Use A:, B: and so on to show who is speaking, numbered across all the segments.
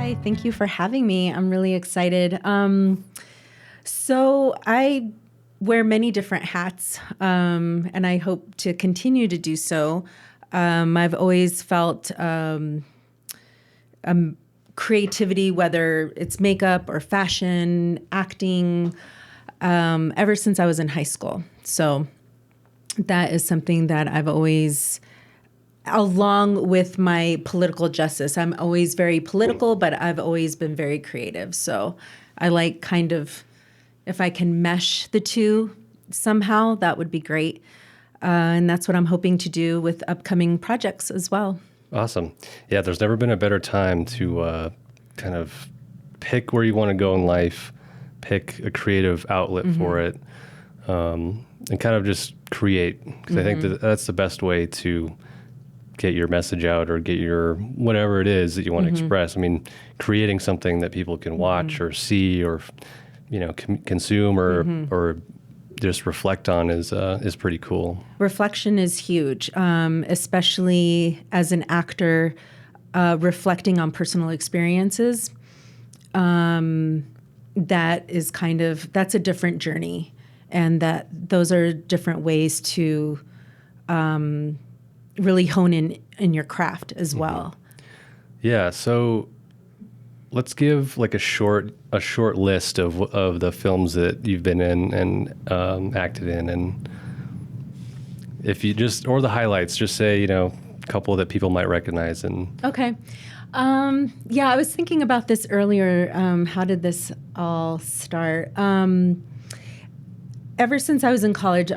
A: Hi, thank you for having me. I'm really excited. So I wear many different hats, and I hope to continue to do so. I've always felt creativity, whether it's makeup or fashion, acting, ever since I was in high school. So that is something that I've always, along with my political justice, I'm always very political, but I've always been very creative. So I like kind of, if I can mesh the two somehow, that would be great. And that's what I'm hoping to do with upcoming projects as well.
B: Awesome. Yeah, there's never been a better time to kind of pick where you want to go in life, pick a creative outlet for it, and kind of just create. Because I think that's the best way to get your message out or get your whatever it is that you want to express. I mean, creating something that people can watch or see or, consume or just reflect on is pretty cool.
A: Reflection is huge, especially as an actor, reflecting on personal experiences. That is that's a different journey, and those are different ways to really hone in your craft as well.
B: Yeah. So let's give like a short list of the films that you've been in and acted in, and if you or the highlights, just say a couple that people might recognize. And
A: okay. Yeah, I was thinking about this earlier. How did this all start? Ever since I was in college,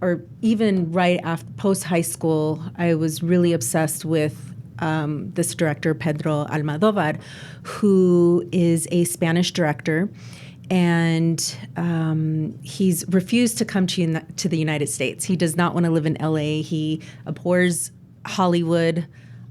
A: or even right after post high school, I was really obsessed with this director, Pedro Almodovar, who is a Spanish director, and he's refused to come to the United States. He does not want to live in LA. He abhors Hollywood,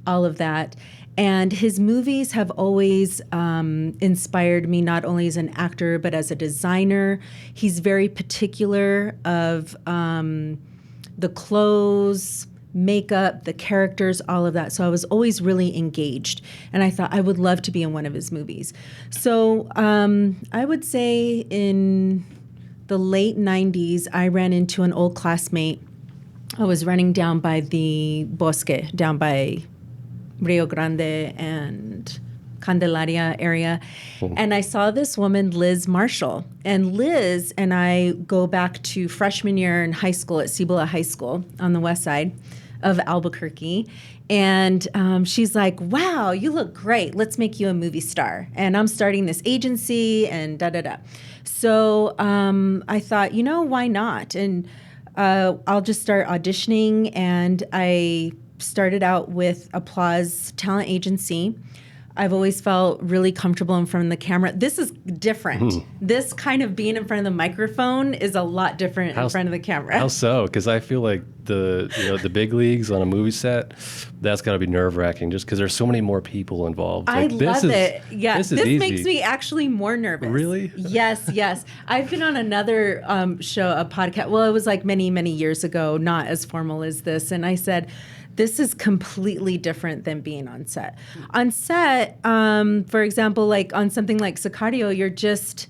A: all of that. And his movies have always inspired me, not only as an actor, but as a designer. He's very particular of the clothes, makeup, the characters, all of that. So I was always really engaged. And I thought I would love to be in one of his movies. So I would say in the late 90s, I ran into an old classmate. I was running down by the Bosque, down by Rio Grande and Candelaria area. And I saw this woman, Liz Marshall. And Liz and I go back to freshman year in high school at Cibola High School on the west side of Albuquerque. And she's like, wow, you look great. Let's make you a movie star. And I'm starting this agency and da-da-da. So I thought, why not? And I'll just start auditioning. And I started out with Applause Talent Agency. I've always felt really comfortable in front of the camera. This is different. This kind of being in front of the microphone is a lot different in front of the camera.
B: How so? Because I feel like the big leagues on a movie set, that's got to be nerve-wracking just because there's so many more people involved.
A: I love it. Yeah,
B: this
A: makes me actually more nervous.
B: Really?
A: Yes. I've been on another show, a podcast. Well, it was like many, many years ago, not as formal as this. And I said, this is completely different than being on set. On set, for example, like on something like Sicario, you're just,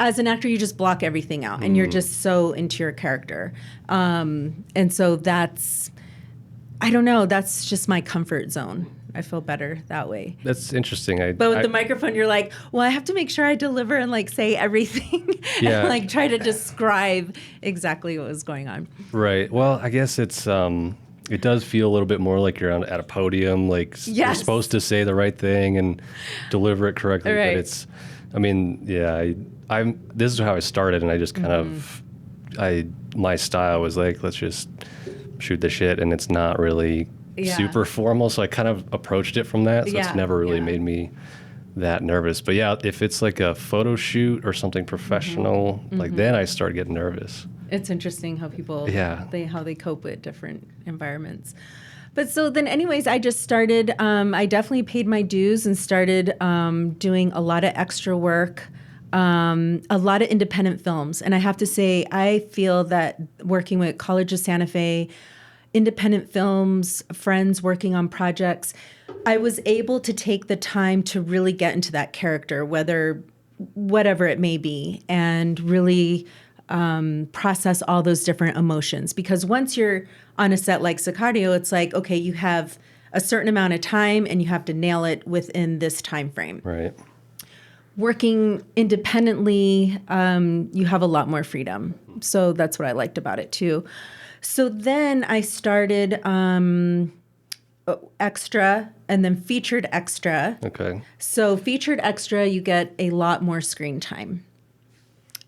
A: as an actor, you just block everything out and you're just so into your character. And so that's, I don't know, that's just my comfort zone. I feel better that way.
B: That's interesting.
A: But with the microphone, you're like, well, I have to make sure I deliver and like say everything and like try to describe exactly what was going on.
B: Right. Well, I guess it's, it does feel a little bit more like you're at a podium, like you're supposed to say the right thing and deliver it correctly.
A: Right.
B: But it's, I mean, yeah, this is how I started, and I just kind of, my style was like, let's just shoot the shit, and it's not really super formal, so I kind of approached it from that, so it's never really made me that nervous. But yeah, if it's like a photo shoot or something professional, like then I start getting nervous.
A: It's interesting how people, how they cope with different environments. But so then anyways, I just started, I definitely paid my dues and started doing a lot of extra work, a lot of independent films. And I have to say, I feel that working with College of Santa Fe independent films, friends working on projects, I was able to take the time to really get into that character, whatever it may be, and really process all those different emotions. Because once you're on a set like Sicario, it's like, okay, you have a certain amount of time and you have to nail it within this time frame.
B: Right.
A: Working independently, you have a lot more freedom. So that's what I liked about it too. So then I started extra and then featured extra.
B: Okay.
A: So featured extra, you get a lot more screen time.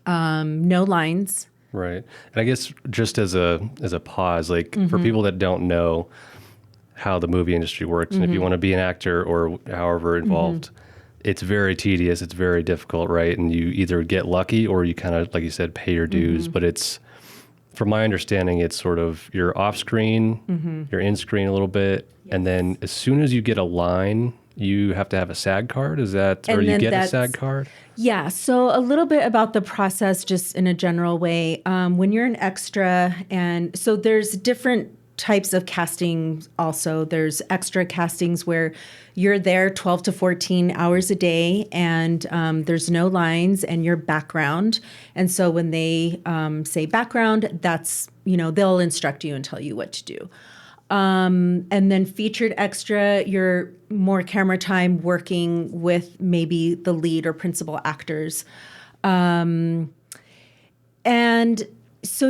A: No lines.
B: Right. And I guess just as a pause, like for people that don't know how the movie industry works, and if you want to be an actor or however involved, it's very tedious. It's very difficult, right? And you either get lucky or you kind of, like you said, pay your dues. But it's, from my understanding, it's sort of you're off screen, you're in screen a little bit, and then as soon as you get a line, you have to have a SAG card. Is that, or you get a SAG card?
A: Yeah. So a little bit about the process, just in a general way. When you're an extra, and so there's different types of casting also. There's extra castings where you're there 12 to 14 hours a day, and there's no lines, and you're background. And so when they say background, that's, they'll instruct you and tell you what to do. And then featured extra, you're more camera time working with maybe the lead or principal actors. And so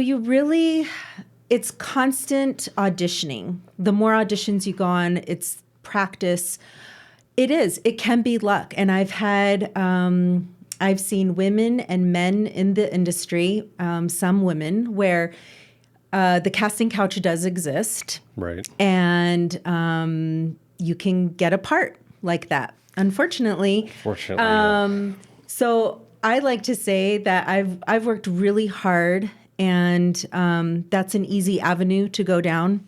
A: it's constant auditioning. The more auditions you go on, it's practice. It can be luck. And I've seen women and men in the industry, some women, where the casting couch does exist.
B: Right.
A: And you can get a part like that, unfortunately.
B: Yeah.
A: So I like to say that I've worked really hard, and that's an easy avenue to go down.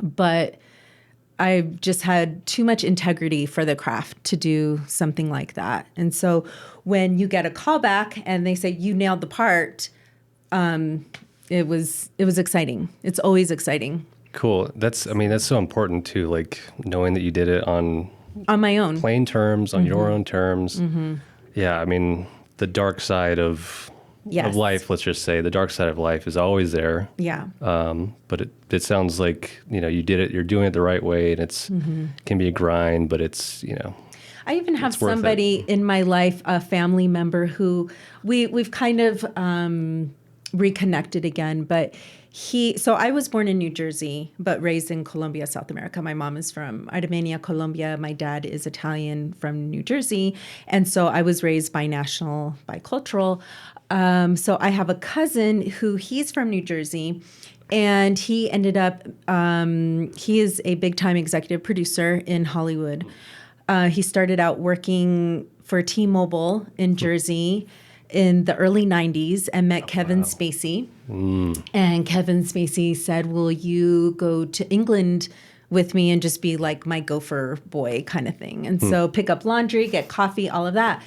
A: But I've just had too much integrity for the craft to do something like that. And so when you get a call back and they say you nailed the part, it was exciting. It's always exciting.
B: Cool. That's so important too. Like knowing that you did it on
A: my own
B: plain terms, on your own terms. Yeah. The dark side of life, let's just say the dark side of life is always there.
A: Yeah.
B: But it sounds like, you did it, you're doing it the right way, and it's can be a grind, but it's,
A: I even have somebody in my life, a family member who we've kind of reconnected again, but so I was born in New Jersey, but raised in Colombia, South America. My mom is from Armenia, Colombia. My dad is Italian from New Jersey. And so I was raised binational, bicultural. So I have a cousin he's from New Jersey, and he ended up, he is a big time executive producer in Hollywood. He started out working for T-Mobile in Jersey in the early 90s and met Kevin Spacey. And Kevin Spacey said, will you go to England with me and just be like my gopher boy kind of thing? And so pick up laundry, get coffee, all of that.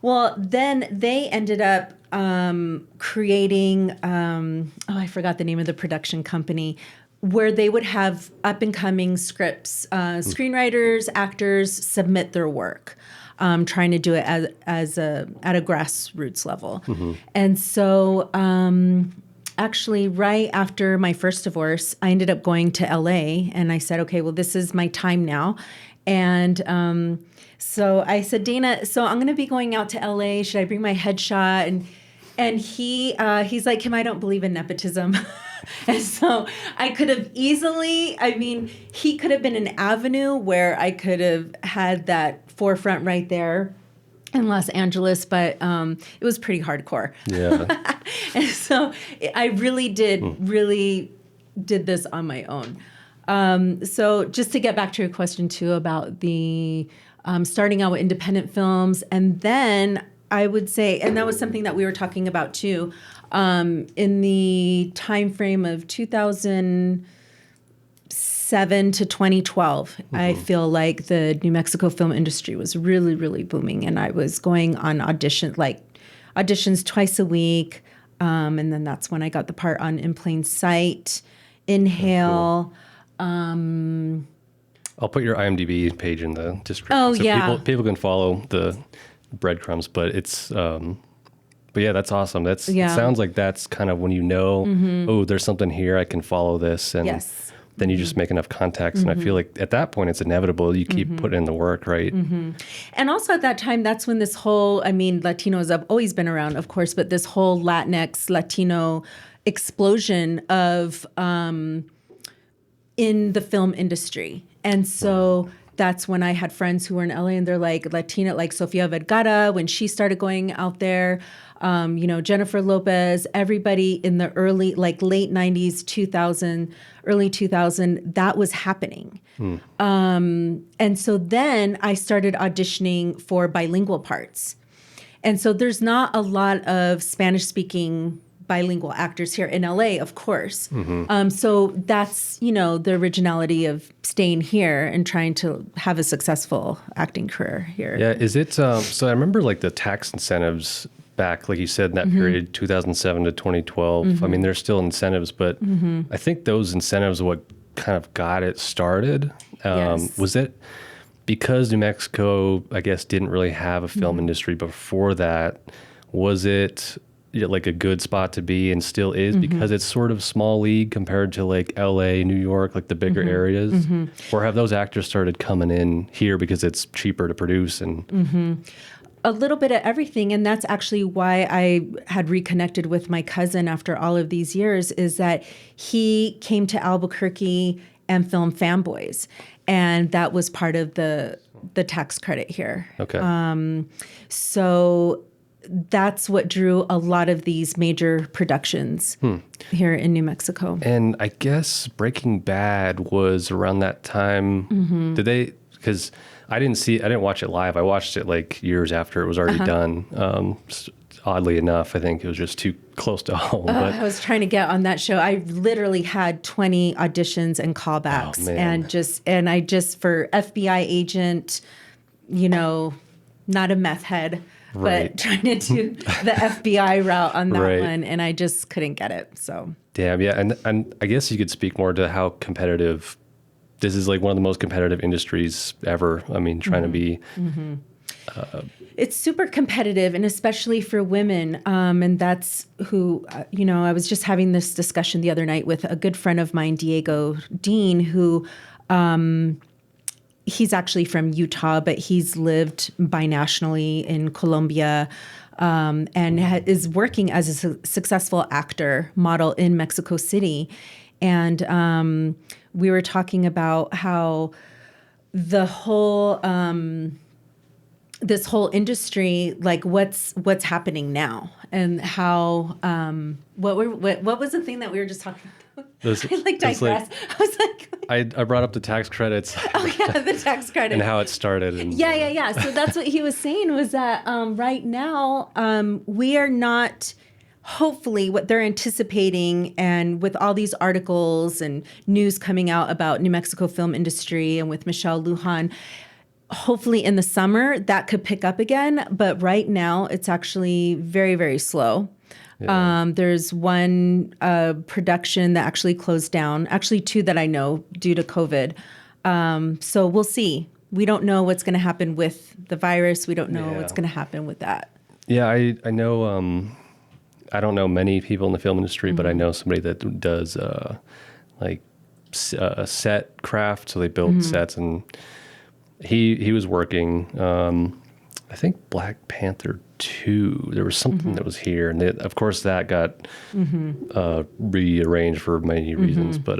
A: Well, then they ended up creating, I forgot the name of the production company, where they would have up-and-coming scripts, screenwriters, actors submit their work. Trying to do it at a grassroots level. And so actually right after my first divorce, I ended up going to LA, and I said, okay, well, this is my time now. And so I said, Dana, so I'm going to be going out to LA. Should I bring my headshot? And he's like, Kim, I don't believe in nepotism. And so I could have easily, he could have been an avenue where I could have had that forefront right there in Los Angeles, but it was pretty hardcore.
B: Yeah.
A: And so I really did this on my own. So just to get back to your question too about the starting out with independent films, and then I would say, and that was something that we were talking about too, in the time frame of 2007 to 2012, I feel like the New Mexico film industry was really, really booming, and I was going on auditions twice a week, and then that's when I got the part on In Plain Sight, Inhale.
B: I'll put your IMDb page in the description.
A: Oh,
B: so
A: yeah.
B: people can follow the breadcrumbs, but it's, but yeah, that's awesome. It sounds like that's kind of when oh, there's something here, I can follow this. And
A: Yes.
B: then you just make enough contacts. And I feel like at that point, it's inevitable. You keep putting in the work, right?
A: And also at that time, that's when this whole, Latinos have always been around, of course, but this whole Latinx, Latino explosion of in the film industry. And so that's when I had friends who were in LA and they're like Latina, like Sofia Vergara, when she started going out there, Jennifer Lopez, everybody in the late 90s, 2000, early 2000, that was happening. And so then I started auditioning for bilingual parts. And so there's not a lot of Spanish speaking bilingual actors here in LA, of course. So that's, the originality of staying here and trying to have a successful acting career here.
B: Yeah. Is it, so I remember like the tax incentives back, like you said, in that period, 2007 to 2012. I mean, there's still incentives, but I think those incentives are what kind of got it started.
A: Yes.
B: Was it because New Mexico, I guess, didn't really have a film industry before that? Was it like a good spot to be and still is because it's sort of small league compared to like LA, New York, like the bigger areas? Or have those actors started coming in here because it's cheaper to produce? And
A: a little bit of everything. And that's actually why I had reconnected with my cousin after all of these years, is that he came to Albuquerque and filmed Fanboys. And that was part of the tax credit here.
B: Okay.
A: So that's what drew a lot of these major productions here in New Mexico.
B: And I guess Breaking Bad was around that time. Did they, because I didn't watch it live. I watched it like years after it was already done. Oddly enough, I think it was just too close to home. But
A: I was trying to get on that show. I literally had 20 auditions and callbacks, and I just for FBI agent, not a meth head, but trying to do the FBI route on that one, and I just couldn't get it. So
B: damn, yeah, and I guess you could speak more to how competitive. This is like one of the most competitive industries ever. I mean, trying to be.
A: It's super competitive, and especially for women. And that's who, I was just having this discussion the other night with a good friend of mine, Diego Dean, who he's actually from Utah, but he's lived binationally in Colombia and is working as a successful actor model in Mexico City. And we were talking about how the whole this whole industry, like what's happening now, and how what was the thing that we were just talking about? I digress. I was like,
B: I brought up the tax credits.
A: Oh yeah, the tax credits
B: and how it started. And,
A: yeah. So that's what he was saying, was that right now we are not. Hopefully what they're anticipating, and with all these articles and news coming out about New Mexico film industry and with Michelle Lujan, hopefully in the summer that could pick up again. But right now it's actually very, very slow. Yeah. There's one production that actually closed down, actually two that I know due to COVID. So we'll see. We don't know what's going to happen with the virus. We don't know what's going to happen with that.
B: Yeah, I know... I don't know many people in the film industry, but I know somebody that does set craft. So they build sets, and he was working. I think Black Panther 2. There was something that was here, and of course that got rearranged for many reasons. But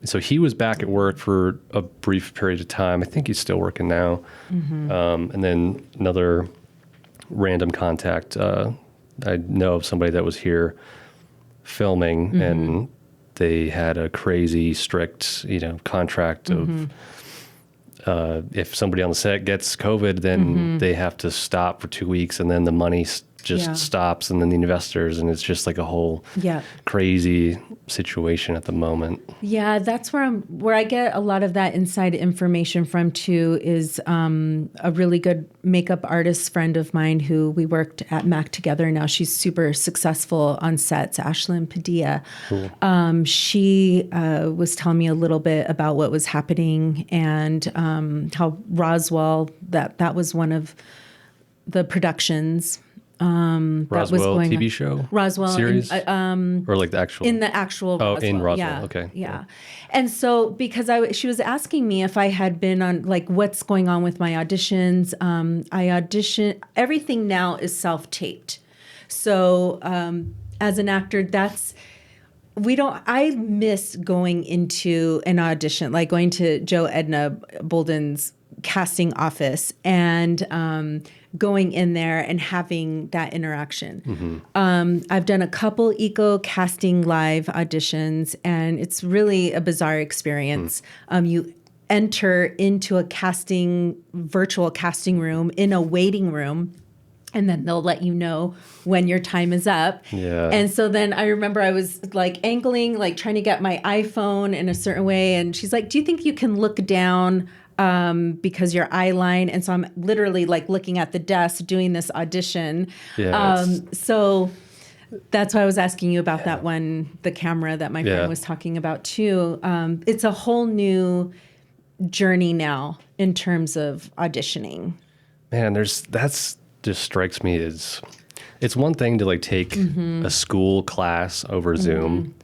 B: so he was back at work for a brief period of time. I think he's still working now. And then another random contact. I know of somebody that was here filming, and they had a crazy strict, contract of if somebody on the set gets COVID, then they have to stop for 2 weeks, and then the money just
A: Yeah.
B: stops, and then the investors, and it's just like a whole
A: Yeah.
B: crazy situation at the moment.
A: Yeah, that's where I get a lot of that inside information from too. Is a really good makeup artist friend of mine who we worked at Mac together. Now she's super successful on sets. Ashlyn Padilla.
B: Cool.
A: She was telling me a little bit about what was happening and how Roswell that was one of the productions. That was
B: Roswell
A: going
B: TV
A: on.
B: show?
A: Roswell
B: series?
A: Or
B: like the actual?
A: in the actual
B: Oh,
A: Roswell.
B: in Roswell.
A: Yeah.
B: Okay.
A: Yeah. And so because she was asking me if I had been on, like, what's going on with my auditions. I audition, everything now is self-taped. So as an actor, I miss going into an audition, like going to Joe Edna Bolden's casting office and going in there and having that interaction. I've done a couple eco casting live auditions, and it's really a bizarre experience. You enter into a virtual casting room in a waiting room, and then they'll let you know when your time is up.
B: Yeah.
A: And so then I remember I was like angling, like trying to get my iPhone in a certain way. And she's like, do you think you can look down because your eye line? And so I'm literally like looking at the desk doing this audition.
B: Yeah,
A: So that's why I was asking you about that one, the camera that my friend was talking about too. It's a whole new journey now in terms of auditioning.
B: Man, that's just strikes me as, it's one thing to like take a school class over Zoom,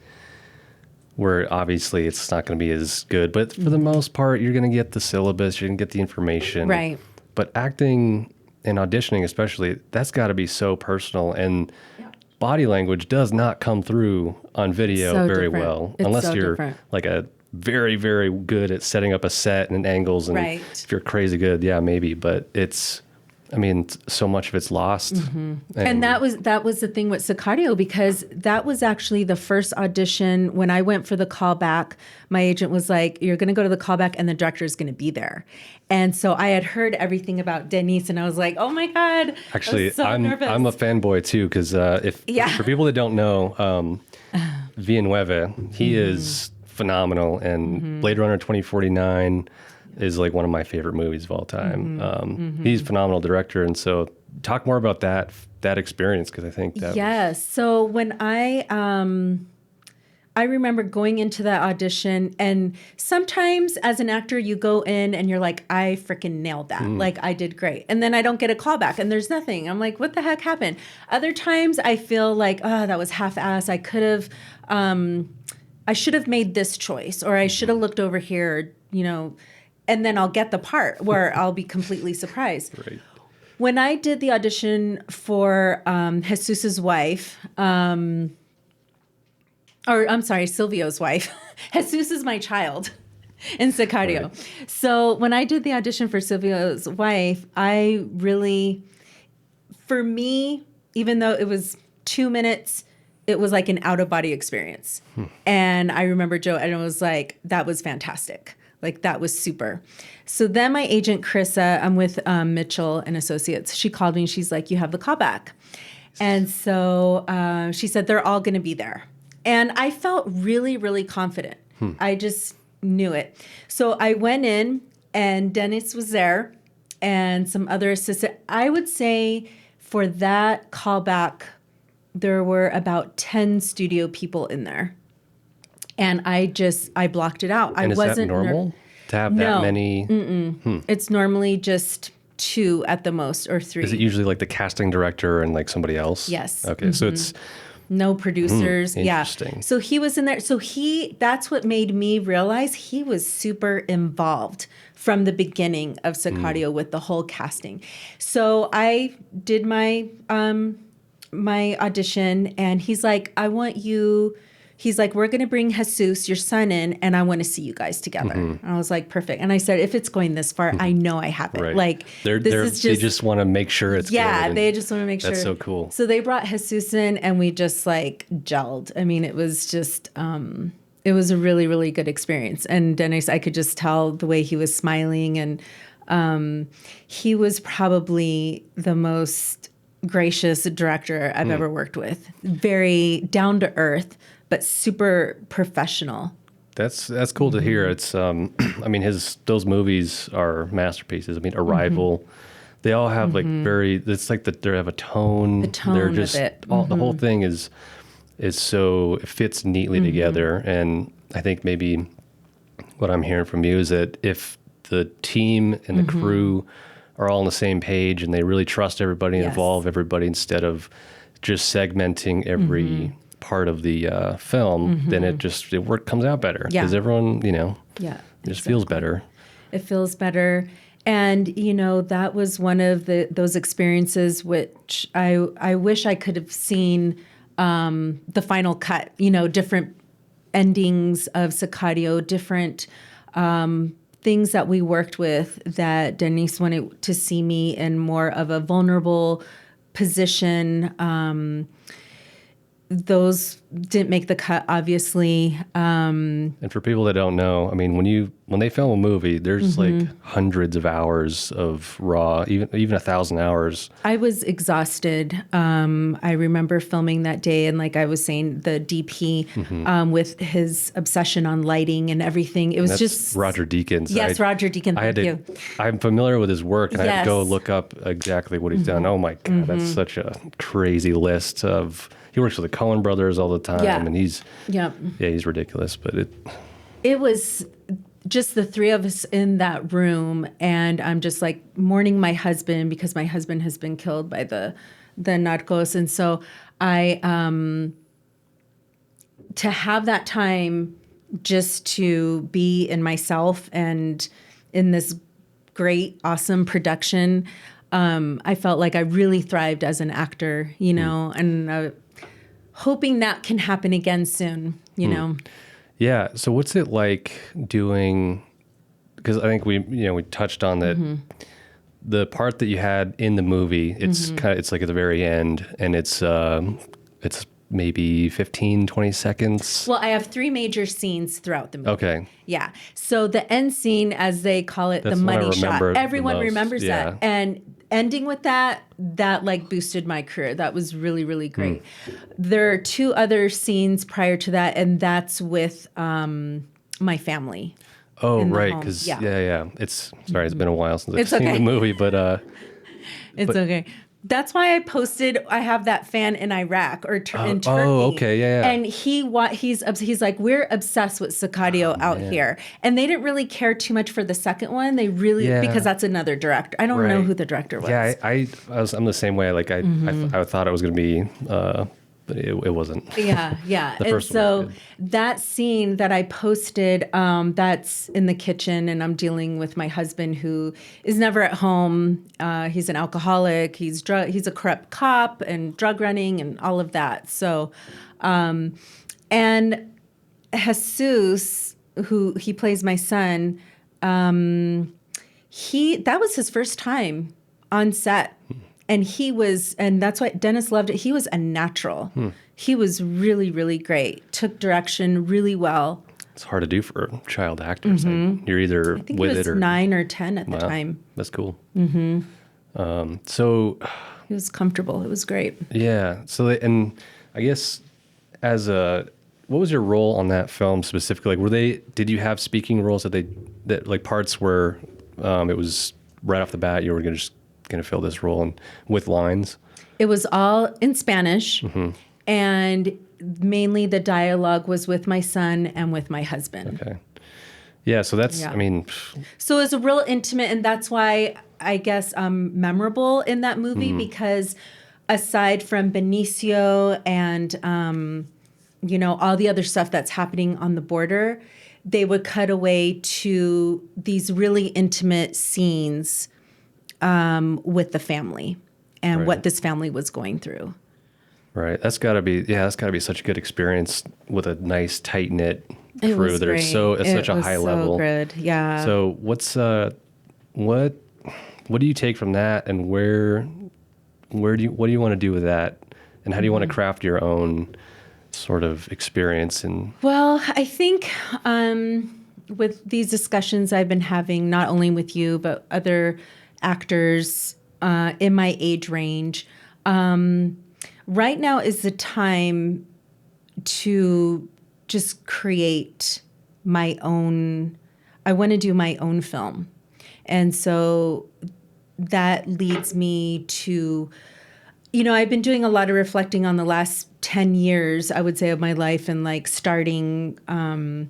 B: where obviously it's not going to be as good, but for the most part, you're going to get the syllabus, you're going to get the information.
A: Right.
B: But acting and auditioning especially, that's got to be so personal, and body language does not come through on video
A: So
B: very
A: different.
B: well,
A: It's
B: unless
A: so
B: you're
A: different.
B: like a very, very good at setting up a set and angles, and
A: Right.
B: if you're crazy good, yeah, maybe, but so much of it's lost.
A: And that was the thing with Sicario, because that was actually the first audition. When I went for the callback, my agent was like, you're going to go to the callback and the director is going to be there. And so I had heard everything about Denise, and I was like, oh my God.
B: Actually,
A: so
B: I'm
A: nervous.
B: a fanboy too, because for people that don't know, Villeneuve, he is phenomenal, and Blade Runner 2049 is like one of my favorite movies of all time. He's a phenomenal director, and so talk more about that experience, because I think that
A: Yes. So when I remember going into that audition, and sometimes as an actor, you go in and you're like, I freaking nailed that. Like, I did great. And then I don't get a call back and there's nothing. I'm like, what the heck happened? Other times I feel like, oh, that was half-assed. I should have made this choice, or I should have looked over here, and then I'll get the part where I'll be completely surprised.
B: Right.
A: When I did the audition for Jesus's wife, Silvio's wife. Jesus is my child in Sicario. Right. So when I did the audition for Silvio's wife, for me, even though it was 2 minutes, it was like an out-of-body experience. And I remember Joe Edna was like, that was fantastic. Like, that was super. So then my agent, Carissa, I'm with Mitchell and Associates. She called me and she's like, you have the callback. And so she said, they're all going to be there. And I felt really, really confident. I just knew it. So I went in, and Dennis was there and some other assistant. I would say for that callback, there were about 10 studio people in there. And I blocked it out.
B: And
A: I wasn't
B: that normal to have that many?
A: It's normally just 2 at the most, or 3.
B: Is it usually like the casting director and like somebody else?
A: Yes.
B: Okay, so it's
A: no producers.
B: Interesting.
A: Yeah. So he was in there. So that's what made me realize he was super involved from the beginning of Sicario with the whole casting. So I did my my audition, and he's like, he's like, we're going to bring Jesus, your son, in, and I want to see you guys together. And I was like, perfect. And I said, if it's going this far, I know I have it.
B: Right.
A: Like,
B: they just want to make sure it's good.
A: Yeah, they just want to make sure.
B: That's so cool.
A: So they brought Jesus in, and we just like gelled. I mean, it was just, it was a really, really good experience. And Dennis, I could just tell the way he was smiling, and he was probably the most gracious director I've ever worked with. Very down to earth, but super professional.
B: That's cool to hear. It's I mean those movies are masterpieces. I mean Arrival, they all have like it's like they have a tone.
A: The tone
B: They're just
A: of it.
B: the whole thing is so it fits neatly together. And I think maybe what I'm hearing from you is that if the team and the crew are all on the same page and they really trust everybody and involve everybody instead of just segmenting every part of the film, then it comes out better because everyone, it just feels better.
A: It feels better. And, that was one of those experiences which I wish I could have seen the final cut, different endings of Sicario, different things that we worked with that Denise wanted to see me in more of a vulnerable position. Those didn't make the cut, obviously.
B: And for people that don't know, I mean, when they film a movie, there's like hundreds of hours of raw, even 1,000 hours.
A: I was exhausted. I remember filming that day, and like I was saying, the DP with his obsession on lighting and everything. It was just
B: Roger Deakins.
A: Yes, Roger Deakins. Thank you.
B: I'm familiar with his work, and I had to go look up exactly what he's done. Oh my God, that's such a crazy list of. He works with the Coen brothers all the time, and he's ridiculous. But
A: it was just the three of us in that room, and I'm just like mourning my husband because my husband has been killed by the narcos, and so I to have that time just to be in myself and in this great, awesome production. I felt like I really thrived as an actor, and hoping that can happen again soon,
B: Yeah. So what's it like doing, because I think we touched on that the part that you had in the movie, it's it's like at the very end, and it's maybe 15, 20 seconds.
A: Well, I have 3 major scenes throughout the movie.
B: Okay.
A: Yeah. So the end scene, as they call it,
B: That's
A: the
B: what I
A: money shot.
B: remember
A: Everyone
B: the most.
A: remembers
B: Yeah.
A: that. And ending with that like boosted my career. That was really, really great. There are 2 other scenes prior to that, and that's with my family.
B: Oh, right. Because it's been a while since I've seen the movie, but
A: it's okay. That's why I posted. I have that fan in Iraq in Turkey.
B: Oh, okay, yeah.
A: And he's like, we're obsessed with Sicario out here, and they didn't really care too much for the second one. They really because that's another director. I don't know who the director was.
B: Yeah, I'm the same way. Like I thought it was going to be, but it wasn't.
A: Yeah. And so that scene that I posted, that's in the kitchen, and I'm dealing with my husband who is never at home. He's an alcoholic. He's a corrupt cop and drug running and all of that. So, and Jesus, who he plays my son, that was his first time on set. And and that's why Dennis loved it. He was a natural. He was really, really great. Took direction really well.
B: It's hard to do for child actors. Like, you're either
A: I think
B: with
A: he was
B: it or
A: 9 or 10 at the time.
B: That's cool. So
A: he was comfortable. It was great.
B: Yeah. So and I guess what was your role on that film specifically? Like, did you have speaking roles that like parts where it was right off the bat you were going to fill this role and with lines?
A: It was all in Spanish, and mainly the dialogue was with my son and with my husband.
B: Okay. Yeah, so that's, I mean...
A: So it was a real intimate, and that's why I guess memorable in that movie, because aside from Benicio and, all the other stuff that's happening on the border, they would cut away to these really intimate scenes with the family and what this family was going through. Right.
B: That's got to be such a good experience with a nice tight knit crew that
A: great.
B: At such a high level.
A: Good. Yeah.
B: So what do you take from that, and what do you want to do with that, and how do you want to craft your own sort of experience?
A: Well, I think with these discussions I've been having, not only with you but other actors in my age range, Right now is the time to just create my own. I want to do my own film. And so that leads me to, I've been doing a lot of reflecting on the last 10 years, I would say, of my life, and like starting as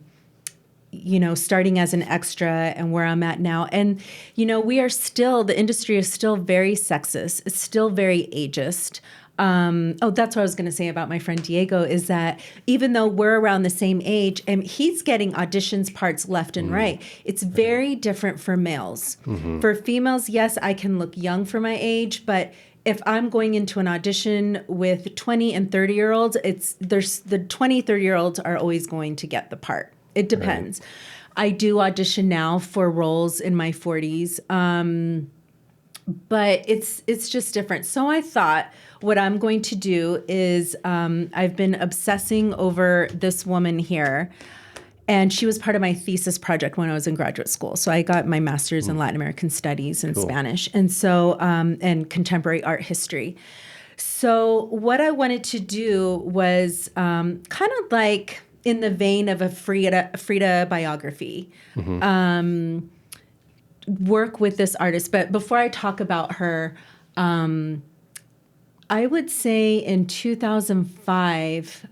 A: an extra and where I'm at now. And, the industry is still very sexist. It's still very ageist. That's what I was going to say about my friend Diego, is that even though we're around the same age and he's getting auditions parts left and right, it's very different for males. For females, yes, I can look young for my age, but if I'm going into an audition with 20 and 30-year-olds, there's the 20, 30-year-olds are always going to get the part. It depends. Right. I do audition now for roles in my 40s. But it's just different. So I thought what I'm going to do is I've been obsessing over this woman here, and she was part of my thesis project when I was in graduate school. So I got my master's in Latin American Studies and Spanish, and so and contemporary art history. So what I wanted to do was kind of like in the vein of a Frida biography. Work with this artist. But before I talk about her, I would say in 2005,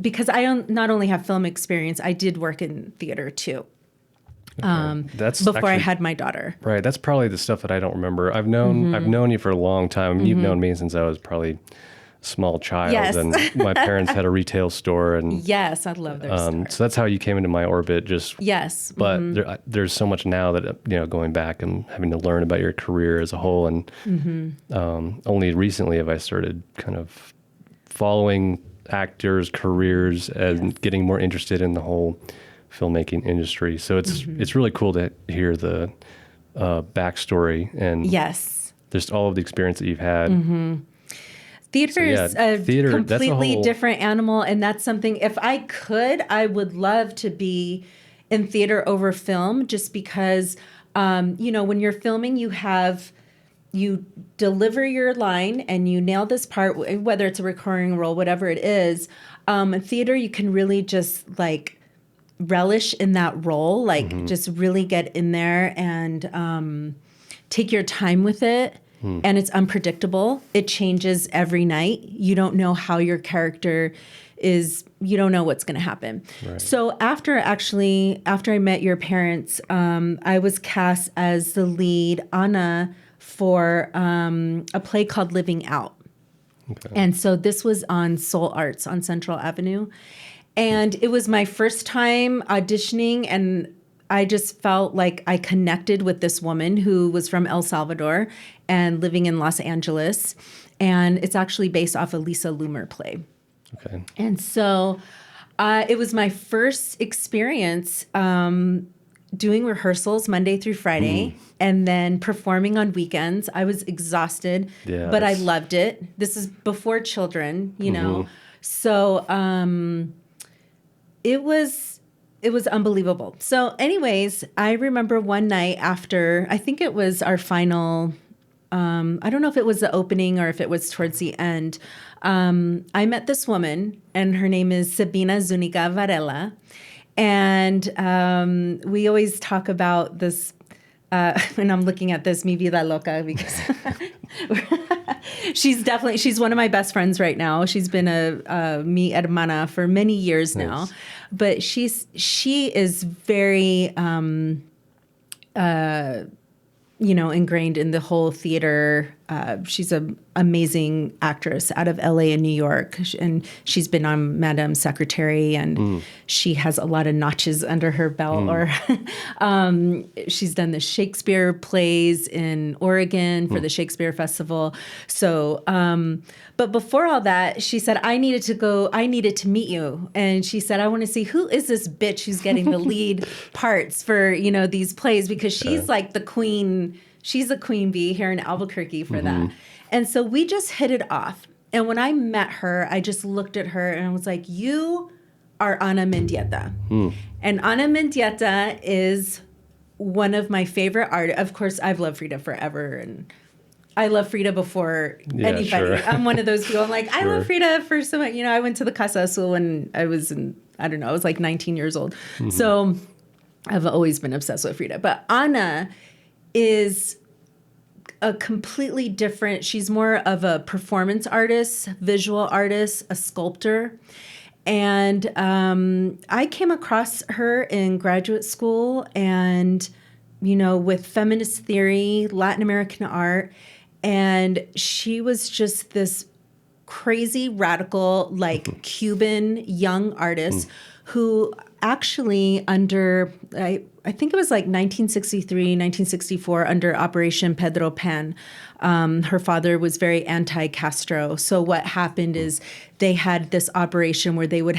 A: because I not only have film experience, I did work in theater too. That's before actually, I had my daughter.
B: Right. That's probably the stuff that I don't remember. I've known you for a long time. I mean, you've known me since I was probably small child.
A: Yes.
B: And my parents had a retail store, and
A: yes, I love their store.
B: So that's how you came into my orbit.
A: Yes.
B: But there's so much now that going back and having to learn about your career as a whole, and only recently have I started kind of following actors' careers and getting more interested in the whole filmmaking industry. So it's really cool to hear the backstory and just all of the experience that you've had.
A: Theater is a completely different animal, and that's something, if I could, I would love to be in theater over film, just because, when you're filming, you deliver your line and you nail this part, whether it's a recurring role, whatever it is. In theater, you can really just like relish in that role, like just really get in there and take your time with it. And it's unpredictable. It changes every night. You don't know how your character is. You don't know what's going to happen. Right. So after I met your parents, I was cast as the lead, Anna, for a play called Living Out. Okay. And so this was on Soul Arts on Central Avenue. And it was my first time auditioning, and I just felt like I connected with this woman who was from El Salvador and living in Los Angeles. And it's actually based off a Lisa Loomer play. Okay. And so it was my first experience doing rehearsals Monday through Friday and then performing on weekends. I was exhausted, but I loved it. This is before children, know. So it was unbelievable. So anyways, I remember one night after, I think it was our final, I don't know if it was the opening or if it was towards the end. I met this woman, and her name is Sabina Zuniga Varela. And we always talk about this, and I'm looking at this, Mi Vida Loca, because she's one of my best friends right now. She's been a mi hermana for many years now. But she is very, ingrained in the whole theater. She's an amazing actress out of LA and New York. And she's been on Madame Secretary, and she has a lot of notches under her belt. Or she's done the Shakespeare plays in Oregon for the Shakespeare Festival. So, but before all that, she said, I needed to meet you. And she said, I want to see, who is this bitch who's getting the lead parts for, these plays? Because she's like the queen. She's a queen bee here in Albuquerque for that. And so we just hit it off. And when I met her, I just looked at her and I was like, you are Ana Mendieta. And Ana Mendieta is one of my favorite artists. Of course, I've loved Frida forever. And I love Frida before anybody.
B: Sure.
A: I'm one of those people. I'm like, I
B: Sure.
A: love Frida for so much. I went to the Casa Azul when I was I was like 19 years old.
B: Mm-hmm.
A: So I've always been obsessed with Frida. But Ana is a completely different, she's more of a performance artist, visual artist, a sculptor. And I came across her in graduate school and, with feminist theory, Latin American art. And she was just this crazy, radical, like Cuban young artist who actually I think it was like 1963, 1964, under Operation Pedro Pan. Her father was very anti-Castro. So what happened is they had this operation where they would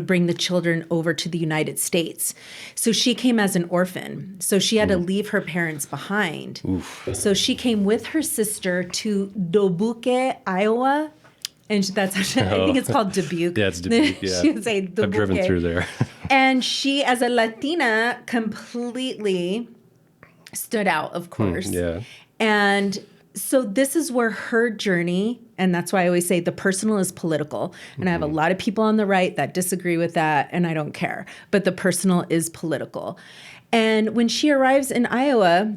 A: bring the children over to the United States. So she came as an orphan. So she had to leave her parents behind.
B: Oof.
A: So she came with her sister to Dubuque, Iowa. And that's actually, I think it's called Dubuque.
B: Yeah, it's Dubuque, yeah.
A: She would say Dubuque.
B: I've driven through there.
A: And she, as a Latina, completely stood out, of course.
B: Yeah.
A: And so this is where her journey, and that's why I always say the personal is political. And I have a lot of people on the right that disagree with that, and I don't care. But the personal is political. And when she arrives in Iowa,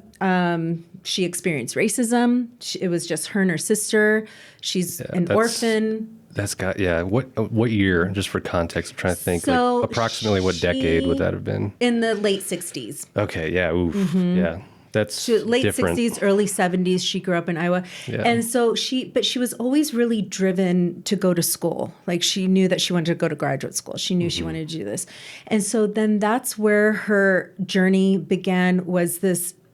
A: she experienced racism. It was just her and her sister. She's an orphan.
B: That's got, What year, just for context, I'm trying to think,
A: So
B: like approximately what decade would that have been?
A: In the late 60s.
B: Okay, yeah, oof, yeah. That's
A: Late
B: different.
A: 60s, early 70s, she grew up in Iowa.
B: Yeah.
A: And so she was always really driven to go to school. Like she knew that she wanted to go to graduate school. She knew she wanted to do this. And so then that's where her journey began,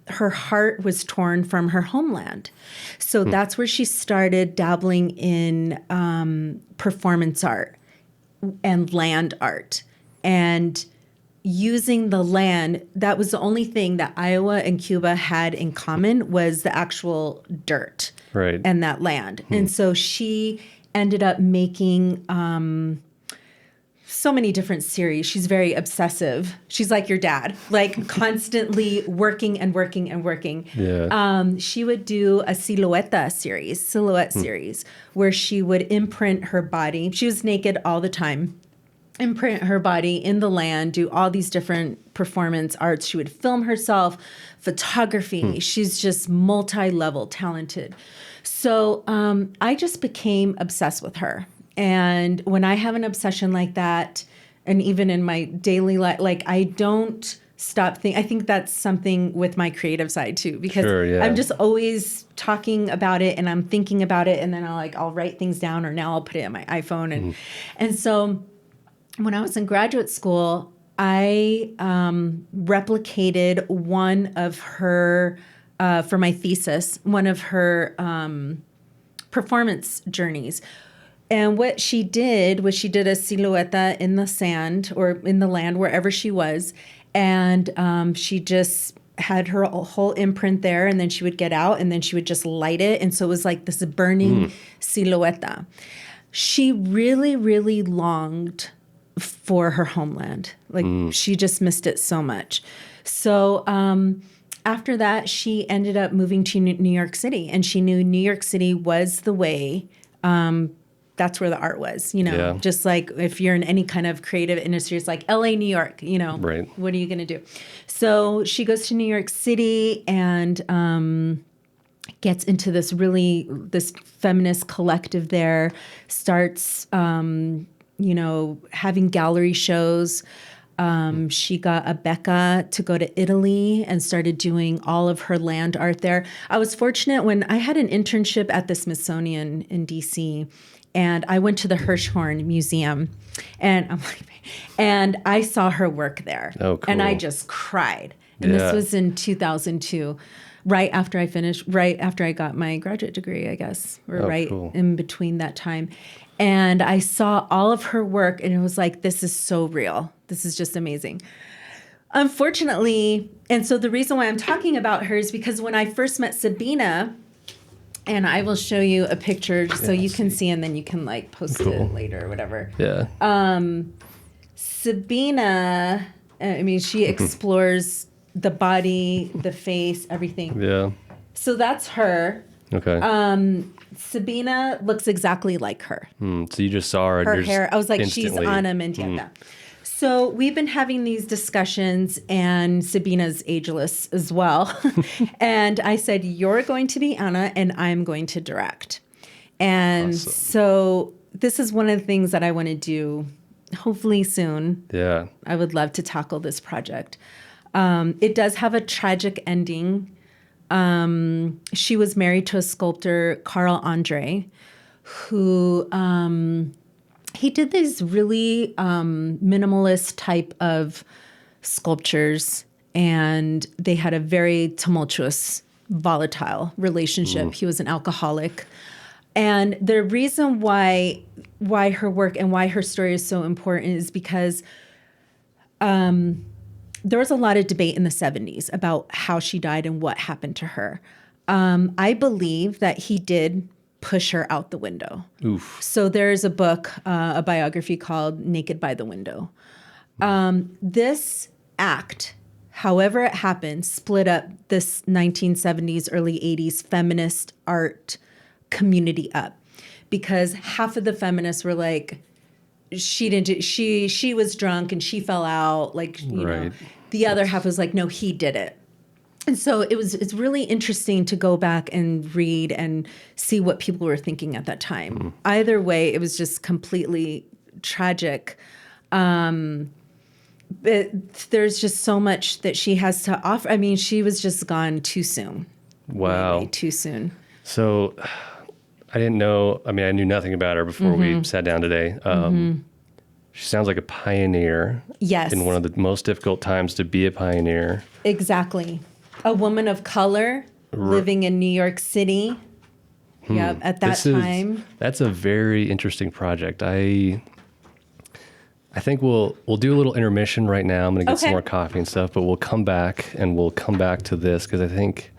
A: her heart was torn from her homeland. So that's where she started dabbling in performance art and land art. And using the land, that was the only thing that Iowa and Cuba had in common, was the actual dirt and that land. And so she ended up making so many different series. She's very obsessive. She's like your dad, like constantly working and working and working.
B: Yeah.
A: She would do a silhouette series, where she would imprint her body. She was naked all the time. Imprint her body in the land, do all these different performance arts. She would film herself, photography. She's just multi-level talented. So I just became obsessed with her. And when I have an obsession like that, and even in my daily life, like I don't stop thinking. I think that's something with my creative side too, because I'm just always talking about it and I'm thinking about it, and then I'll write things down, or now I'll put it in my iPhone. And so when I was in graduate school, I replicated one of her, for my thesis, one of her performance journeys. And what she did was she did a silhouette in the sand or in the land, wherever she was. And she just had her whole imprint there, and then she would get out and then she would just light it. And so it was like this burning silhouette. She really, really longed for her homeland. Like she just missed it so much. So after that, she ended up moving to New York City, and she knew New York City was the way. That's where the art was, just like if you're in any kind of creative industry, it's like LA, New York,
B: Right.
A: What are you going to do? So she goes to New York City and gets into this feminist collective there, starts having gallery shows. She got a beca to go to Italy and started doing all of her land art there. I was fortunate when I had an internship at the Smithsonian in DC, and I went to the Hirshhorn Museum, and I saw her work there.
B: Oh, cool.
A: And I just cried. And this was in 2002. Right after I got my graduate degree, I guess, or cool. In between that time. And I saw all of her work, and it was like, this is so real. This is just amazing. Unfortunately, and so the reason why I'm talking about her is because when I first met Sabina, and I will show you a picture so you can see, and then you can post it later or whatever.
B: Yeah.
A: Sabina, she explores the body, the face, everything.
B: Yeah.
A: So that's her.
B: Okay.
A: Sabina looks exactly like her.
B: So you just saw her.
A: Her
B: and you're
A: hair. I was like,
B: instantly,
A: she's Ana Mendieta. So we've been having these discussions, and Sabina's ageless as well. And I said, you're going to be Ana, and I'm going to direct. And
B: Awesome.
A: so this is one of the things that I want to do, hopefully soon.
B: Yeah.
A: I would love to tackle this project. It does have a tragic ending. She was married to a sculptor, Carl Andre, who he did these really minimalist type of sculptures, and they had a very tumultuous, volatile relationship. He was an alcoholic. And the reason why her work and why her story is so important is because there was a lot of debate in the 70s about how she died and what happened to her. I believe that he did push her out the window.
B: Oof.
A: So there's a book, a biography called Naked by the Window. This act, however it happened, split up this 1970s, early 80s feminist art community up, because half of the feminists were like, she was drunk and she fell out, like, you know. The other half was like, no, he did it. And so it's really interesting to go back and read and see what people were thinking at that time. Either way, it was just completely tragic. But there's just so much that she has to offer. I mean, she was just gone too soon.
B: Wow.
A: Way too soon.
B: So I didn't know. I mean, I knew nothing about her before we sat down today. She sounds like a pioneer.
A: Yes.
B: In one of the most difficult times to be a pioneer.
A: Exactly. A woman of color living in New York City. Yeah, at that time.
B: That's a very interesting project. I think we'll do a little intermission right now. I'm going to get some more coffee and stuff, but we'll come back to this because I think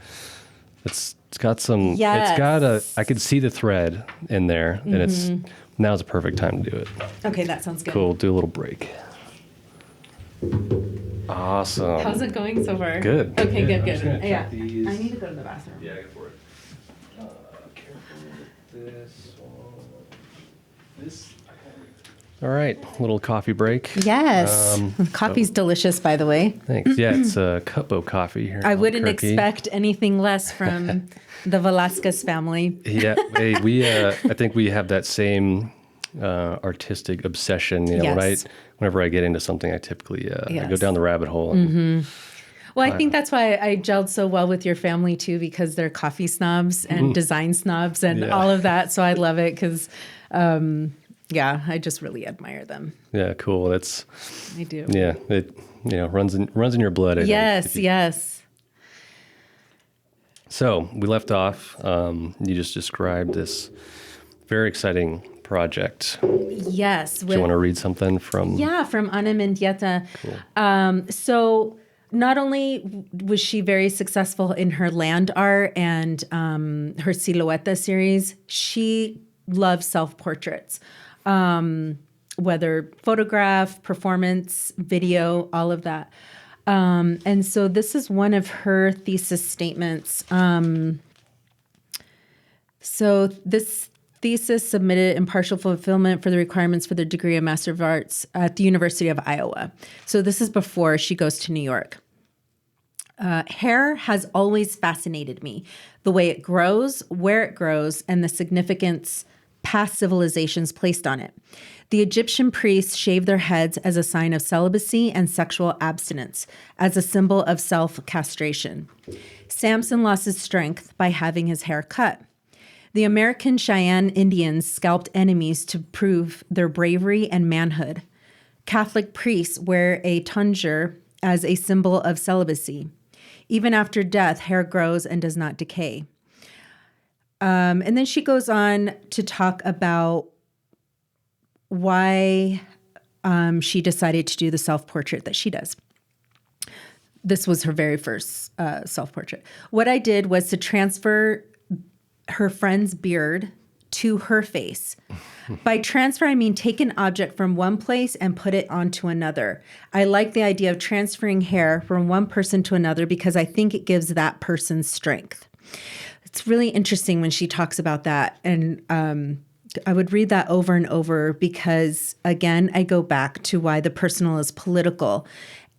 B: it's got some.
A: Yes.
B: It's got I could see the thread in there, and now's a perfect time to do it.
A: Okay, that sounds good.
B: Cool. We'll do a little break. Awesome.
A: How's it going so far?
B: Good.
A: Okay,
B: Yeah,
A: good.
B: I
A: I need to go to the bathroom.
B: Yeah, go for it. Careful with this one. This. All right, little coffee break.
A: Yes. Coffee's delicious, by the way.
B: Thanks. Yeah, it's a Cupbo coffee here.
A: I wouldn't
B: Albuquerque.
A: expect anything less from the Velasquez family.
B: Yeah, hey, I think we have that same artistic obsession,
A: Yes.
B: right? Whenever I get into something, I typically I go
A: Yes.
B: down the rabbit hole.
A: Well, I think that's why I gelled so well with your family, too, because they're coffee snobs and design snobs and all of that. So I love it because, I just really admire them.
B: Yeah, cool. I
A: do.
B: Yeah, it runs in your blood. I think.
A: Yes.
B: So we left off. You just described this very exciting project.
A: Yes.
B: Do you want to read something from?
A: Yeah, from Ana Mendieta.
B: Cool.
A: So not only was she very successful in her land art and her Silueta series, she loved self-portraits, whether photograph, performance, video, all of that. And so this is one of her thesis statements. So this thesis submitted in partial fulfillment for the requirements for the degree of Master of Arts at the University of Iowa. So this is before she goes to New York. Hair has always fascinated me. The way it grows, where it grows, and the significance past civilizations placed on it. The Egyptian priests shaved their heads as a sign of celibacy and sexual abstinence, as a symbol of self-castration. Samson lost his strength by having his hair cut. The American Cheyenne Indians scalped enemies to prove their bravery and manhood. Catholic priests wear a tonsure as a symbol of celibacy. Even after death, hair grows and does not decay. And then she goes on to talk about why she decided to do the self-portrait that she does. This was her very first self-portrait. What I did was to transfer her friend's beard to her face. By transfer, I mean take an object from one place and put it onto another. I like the idea of transferring hair from one person to another because I think it gives that person strength. It's really interesting when she talks about that. And I would read that over and over because, again, I go back to why the personal is political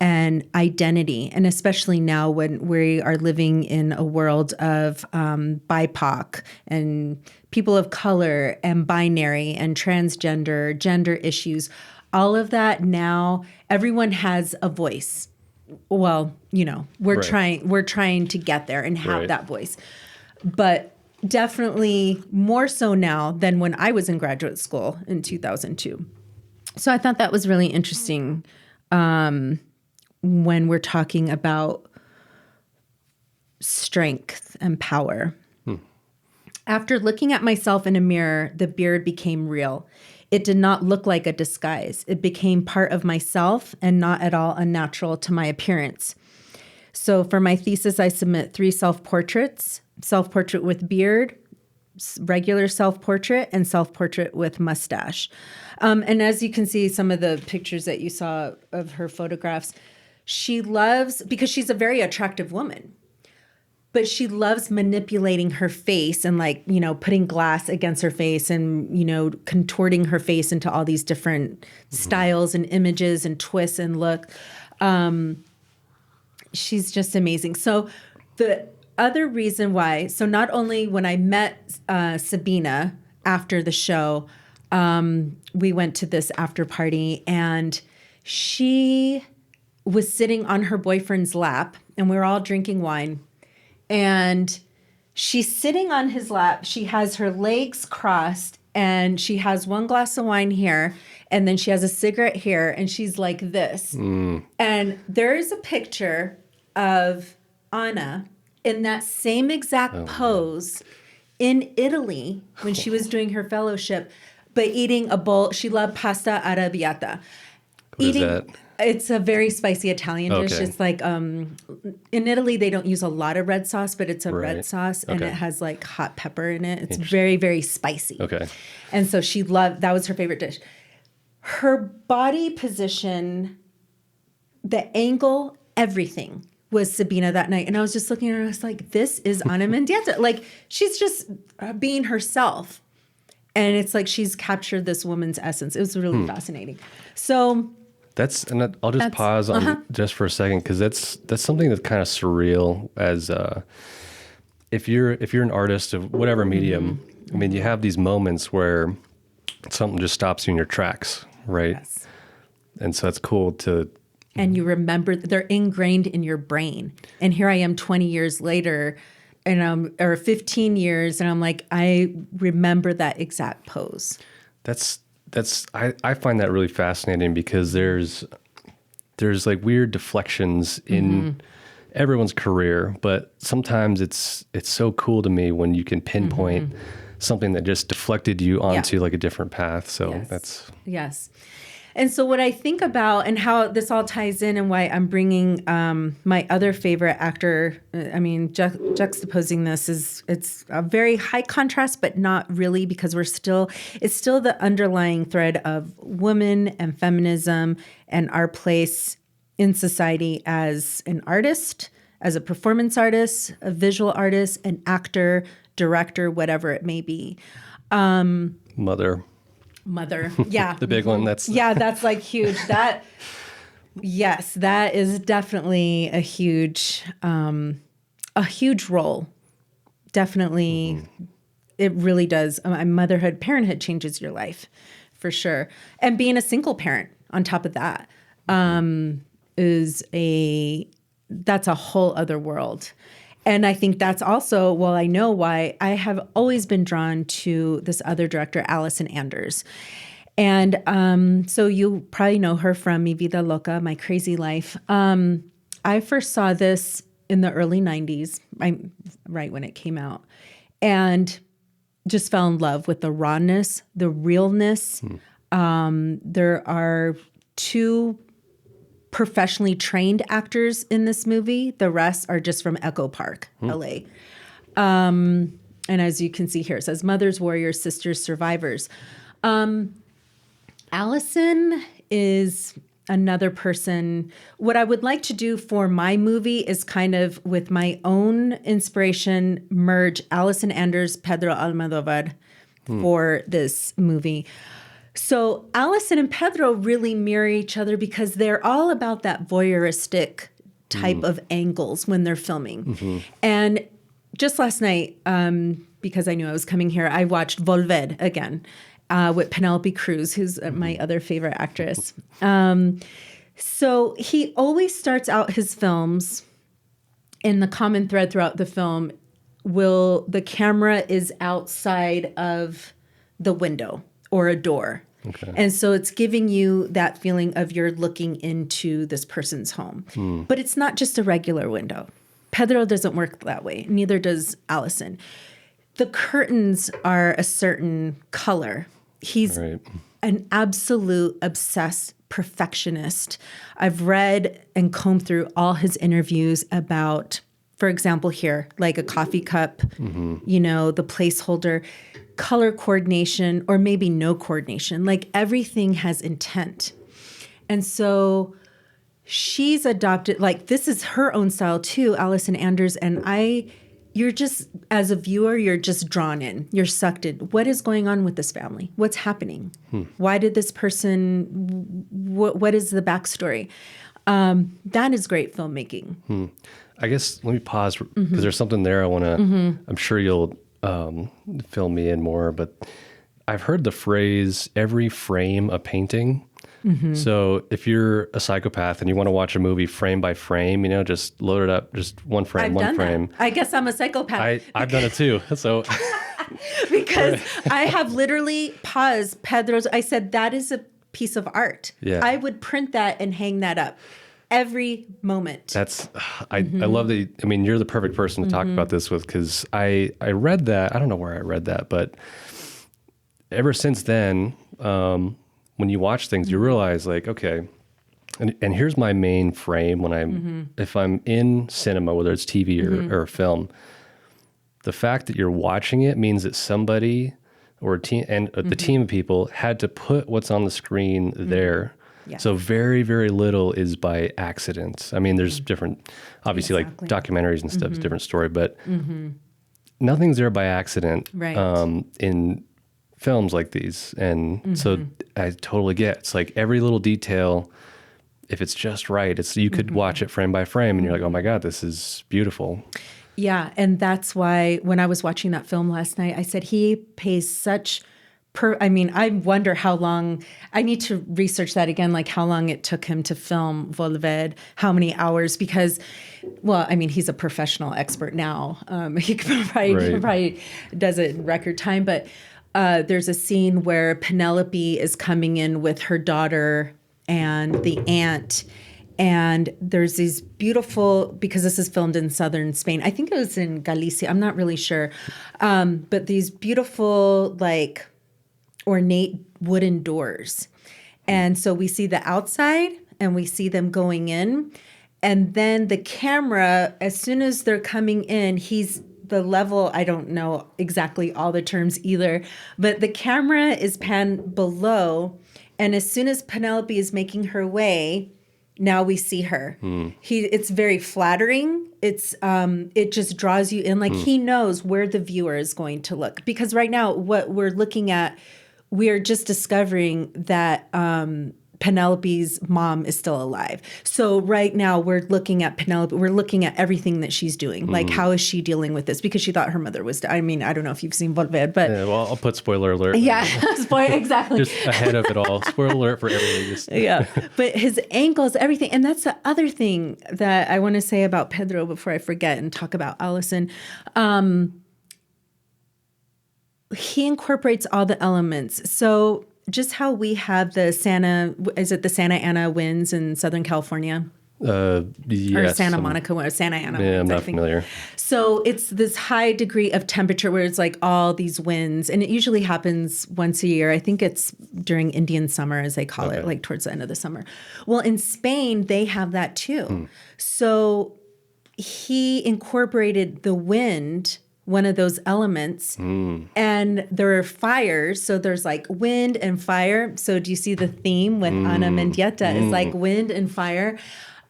A: and identity. And especially now when we are living in a world of BIPOC and people of color and binary and transgender, gender issues, all of that now, everyone has a voice. Well, we're trying to get there and have that voice. But definitely more so now than when I was in graduate school in 2002. So I thought that was really interesting when we're talking about strength and power. After looking at myself in a mirror, the beard became real. It did not look like a disguise. It became part of myself and not at all unnatural to my appearance. So for my thesis, I submit 3 self-portraits: self-portrait with beard, regular self-portrait, and self-portrait with mustache. And as you can see, some of the pictures that you saw of her photographs, she loves, because she's a very attractive woman, but she loves manipulating her face and putting glass against her face and, contorting her face into all these different styles and images and twists and look. She's just amazing. So the other reason why, so not only when I met Sabina after the show, we went to this after party and she was sitting on her boyfriend's lap and we were all drinking wine and she's sitting on his lap. She has her legs crossed and she has one glass of wine here and then she has a cigarette here and she's like this. And there is a picture of Anna in that same exact pose in Italy when she was doing her fellowship, but eating a bowl. She loved pasta arrabbiata.
B: What is that?
A: It's a very spicy Italian dish.
B: Okay.
A: It's like in Italy they don't use a lot of red sauce, but it's a red sauce and it has like hot pepper in it. It's very, very spicy.
B: Okay.
A: And so she loved, that was her favorite dish. Her body position, the angle, everything was Sabina that night. And I was just looking at her, I was like, this is Ana Mendieta. Like, she's just being herself. And it's like she's captured this woman's essence. It was really fascinating. So
B: I'll just pause on just for a second because that's something that's kind of surreal. As if you're an artist of whatever medium, I mean, you have these moments where something just stops you in your tracks, right?
A: Yes.
B: And so it's cool to.
A: And you remember, they're ingrained in your brain. And here I am 20 years later, and or 15 years, and I'm like, I remember that exact pose. I find that really fascinating because there's like weird deflections in everyone's career, but sometimes it's so cool to me when you can pinpoint something that just deflected you onto like a different path. So Yes. And so what I think about and how this all ties in and why I'm bringing my other favorite actor, juxtaposing this it's a very high contrast, but not really, because it's still the underlying thread of women and feminism and our place in society as an artist, as a performance artist, a visual artist, an actor, director, whatever it may be.
B: Mother.
A: Yeah.
B: The big one. That's
A: like huge. That is definitely a huge role. Definitely. It really does. Parenthood changes your life for sure. And being a single parent on top of that, that's a whole other world. And I think that's also, I know why I have always been drawn to this other director, Allison Anders. And so you probably know her from Mi Vida Loca, My Crazy Life. I first saw this in the early 90s, right when it came out, and just fell in love with the rawness, the realness. There are 2 professionally trained actors in this movie. The rest are just from Echo Park, LA. And as you can see here, it says mothers, warriors, sisters, survivors. Allison is another person. What I would like to do for my movie is kind of with my own inspiration, merge Allison Anders, Pedro Almodovar for this movie. So Allison and Pedro really mirror each other because they're all about that voyeuristic type of angles when they're filming. And just last night, because I knew I was coming here, I watched Volver again with Penelope Cruz, who's my other favorite actress. So he always starts out his films, and the common thread throughout the film the camera is outside of the window or a door. Okay. And so it's giving you that feeling of you're looking into this person's home. But it's not just a regular window. Pedro doesn't work that way. Neither does Allison. The curtains are a certain color. He's an absolute obsessed perfectionist. I've read and combed through all his interviews about, for example, here, like a coffee cup, the placeholder, color coordination, or maybe no coordination. Like everything has intent. And so she's adopted, like this is her own style too, Allison Anders, and you're just, as a viewer, you're just drawn in. You're sucked in. What is going on with this family? What's happening? Why did this person, what is the backstory? That is great filmmaking.
B: I guess let me pause because there's something there I want to, I'm sure you'll fill me in more, but I've heard the phrase, every frame a painting. So if you're a psychopath and you want to watch a movie frame by frame, just load it up, just one frame,
A: I've
B: one
A: done
B: frame.
A: That. I guess I'm a psychopath.
B: I've done it too. So
A: because I have literally paused Pedro's. I said, that is a piece of art.
B: Yeah.
A: I would print that and hang that up every moment.
B: I love that. You're the perfect person to talk about this with, because I read that. I don't know where I read that, but ever since then, when you watch things, you realize like, okay, and here's my main frame when if I'm in cinema, whether it's TV or film, the fact that you're watching it means that somebody or a team and the team of people had to put what's on the screen there. Yeah. So very, very little is by accident. There's different, obviously like documentaries and stuff is a different story, but nothing's there by accident.
A: Right.
B: In films like these. And so I totally get, it's like every little detail, if it's just right, you could watch it frame by frame and you're like, oh my God, this is beautiful.
A: Yeah. And that's why when I was watching that film last night, I said, he pays such I wonder how long, I need to research that again, like how long it took him to film Volver, how many hours, because, he's a professional expert now. He probably does it in record time, but there's a scene where Penelope is coming in with her daughter and the aunt, and there's these beautiful, because this is filmed in southern Spain, I think it was in Galicia, I'm not really sure, but these beautiful, like, ornate wooden doors. And so we see the outside and we see them going in. And then the camera, as soon as they're coming in, the level, I don't know exactly all the terms either, but the camera is panned below. And as soon as Penelope is making her way, now we see her. It's very flattering. It just draws you in. Like he knows where the viewer is going to look. Because right now, what we're looking at, we're just discovering that Penelope's mom is still alive. So right now we're looking at Penelope. We're looking at everything that she's doing. Like, how is she dealing with this? Because she thought her mother was dead. I don't know if you've seen Volver, but...
B: Yeah, well, I'll put spoiler alert.
A: Yeah, exactly.
B: Just ahead of it all. Spoiler alert for everything.
A: Yeah, but his angles, everything. And that's the other thing that I want to say about Pedro before I forget and talk about Allison. He incorporates all the elements. So just how we have the Santa Ana winds in Southern California?
B: Yes.
A: Or Santa Monica, or Santa Ana winds,
B: I'm not familiar.
A: So it's this high degree of temperature where it's like all these winds, and it usually happens once a year. I think it's during Indian summer, as they call it, like towards the end of the summer. Well, in Spain, they have that too. So he incorporated the wind one of those elements. And there are fires. So there's like wind and fire. So do you see the theme with Ana Mendieta is like wind and fire?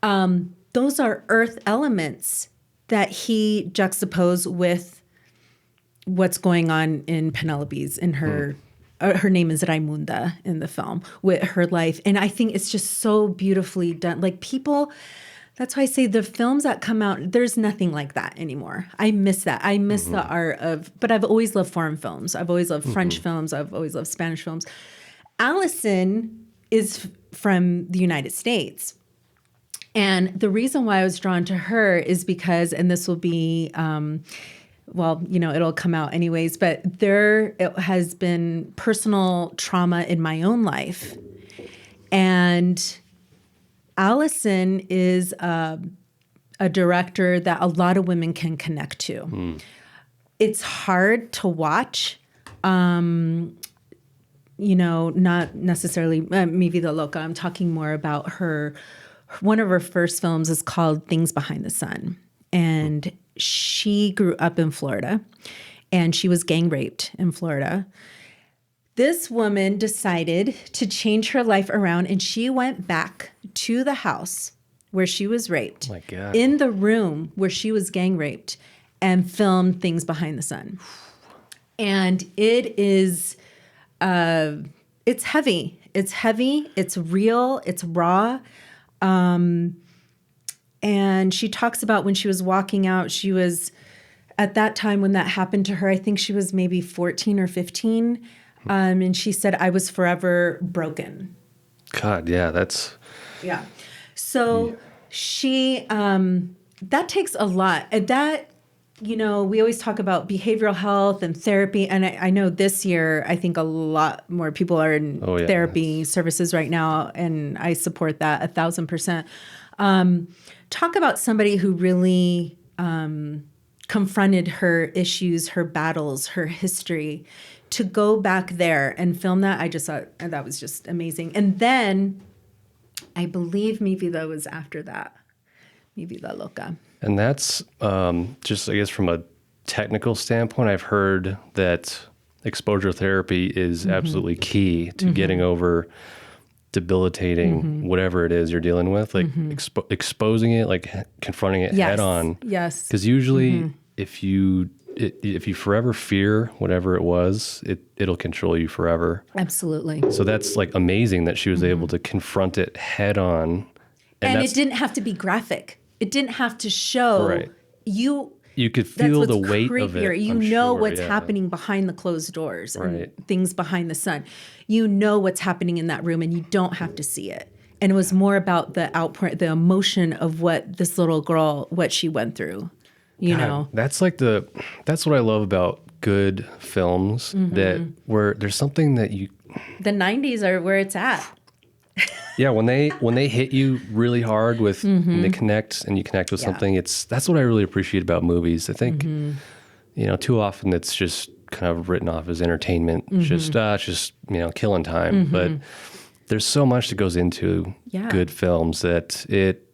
A: Those are earth elements that he juxtaposed with what's going on in Penelope's, in her name is Raimunda in the film, with her life. And I think it's just so beautifully done. Like people, that's why I say the films that come out, there's nothing like that anymore. I miss that. I miss the art of, but I've always loved foreign films. I've always loved French films. I've always loved Spanish films. Allison is from the United States. And the reason why I was drawn to her is because, and this will be, well, you know, it'll come out anyways, but there has been personal trauma in my own life. And Allison is a director that a lot of women can connect to. It's hard to watch, you know, not necessarily Mi Vida Loca. I'm talking more about her. One of her first films is called Things Behind the Sun. And she grew up in Florida and she was gang raped in Florida. This woman decided to change her life around and she went back to the house where she was raped,
B: my God,
A: in the room where she was gang raped, and filmed Things Behind the Sun. And it is, it's heavy. It's heavy. It's real. It's raw. And she talks about when she was walking out, she was, at that time when that happened to her, I think she was maybe 14 or 15. And she said, I was forever broken.
B: God, yeah, that's...
A: Yeah. So she, that takes a lot. And that, you know, we always talk about behavioral health and therapy. And I know this year, I think a lot more people are in therapy services right now. And I support that 1,000%. Talk about somebody who really confronted her issues, her battles, her history, to go back there and film that. I just thought that was just amazing. And then I believe Mi Vida was after that. Mi Vida Loca.
B: And that's just, I guess, from a technical standpoint, I've heard that exposure therapy is absolutely key to getting over debilitating whatever it is you're dealing with, like exposing it, like confronting it head on.
A: Yes.
B: Because usually if you forever fear whatever it was, it'll control you forever.
A: Absolutely.
B: So that's like amazing that she was able to confront it head on.
A: And it didn't have to be graphic. It didn't have to show you. You
B: could feel the weight
A: creepier.
B: of it.
A: You know what's happening behind the closed doors and things behind the sun. You know what's happening in that room and you don't have to see it. And it was more about the outpouring, the emotion of what this little girl, what she went through, you know?
B: That's like that's what I love about good films, that where there's something that you...
A: The 90s are where it's at.
B: Yeah, when they hit you really hard with, and they connect, and you connect with something, that's what I really appreciate about movies. I think, you know, too often it's just kind of written off as entertainment, just you know, killing time. But there's so much that goes into good films that it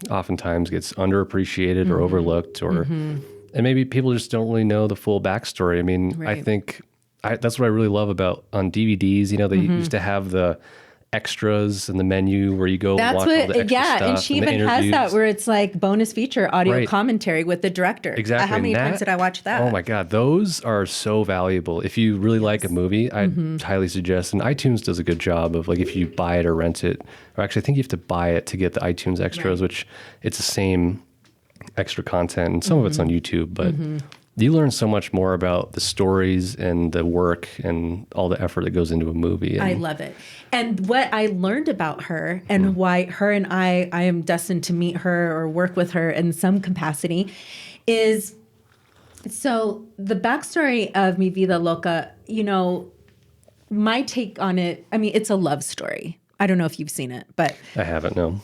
B: oftentimes gets underappreciated or overlooked, or and maybe people just don't really know the full backstory. I mean, I think that's what I really love about on DVDs. You know, they used to have the extras in the menu where you go watch all the extra stuff.
A: And she even has that where it's like bonus feature audio commentary with the director.
B: Exactly.
A: How many times did I watch that?
B: Oh my God, those are so valuable. If you really like a movie, I highly suggest, and iTunes does a good job of, like, if you buy it or rent it, or actually I think you have to buy it to get the iTunes extras, which it's the same extra content, and some of it's on YouTube, but you learn so much more about the stories and the work and all the effort that goes into a movie.
A: I love it. And what I learned about her and why her and I am destined to meet her or work with her in some capacity is, so the backstory of Mi Vida Loca, you know, my take on it, I mean, it's a love story. I don't know if you've seen it, but...
B: I haven't, no.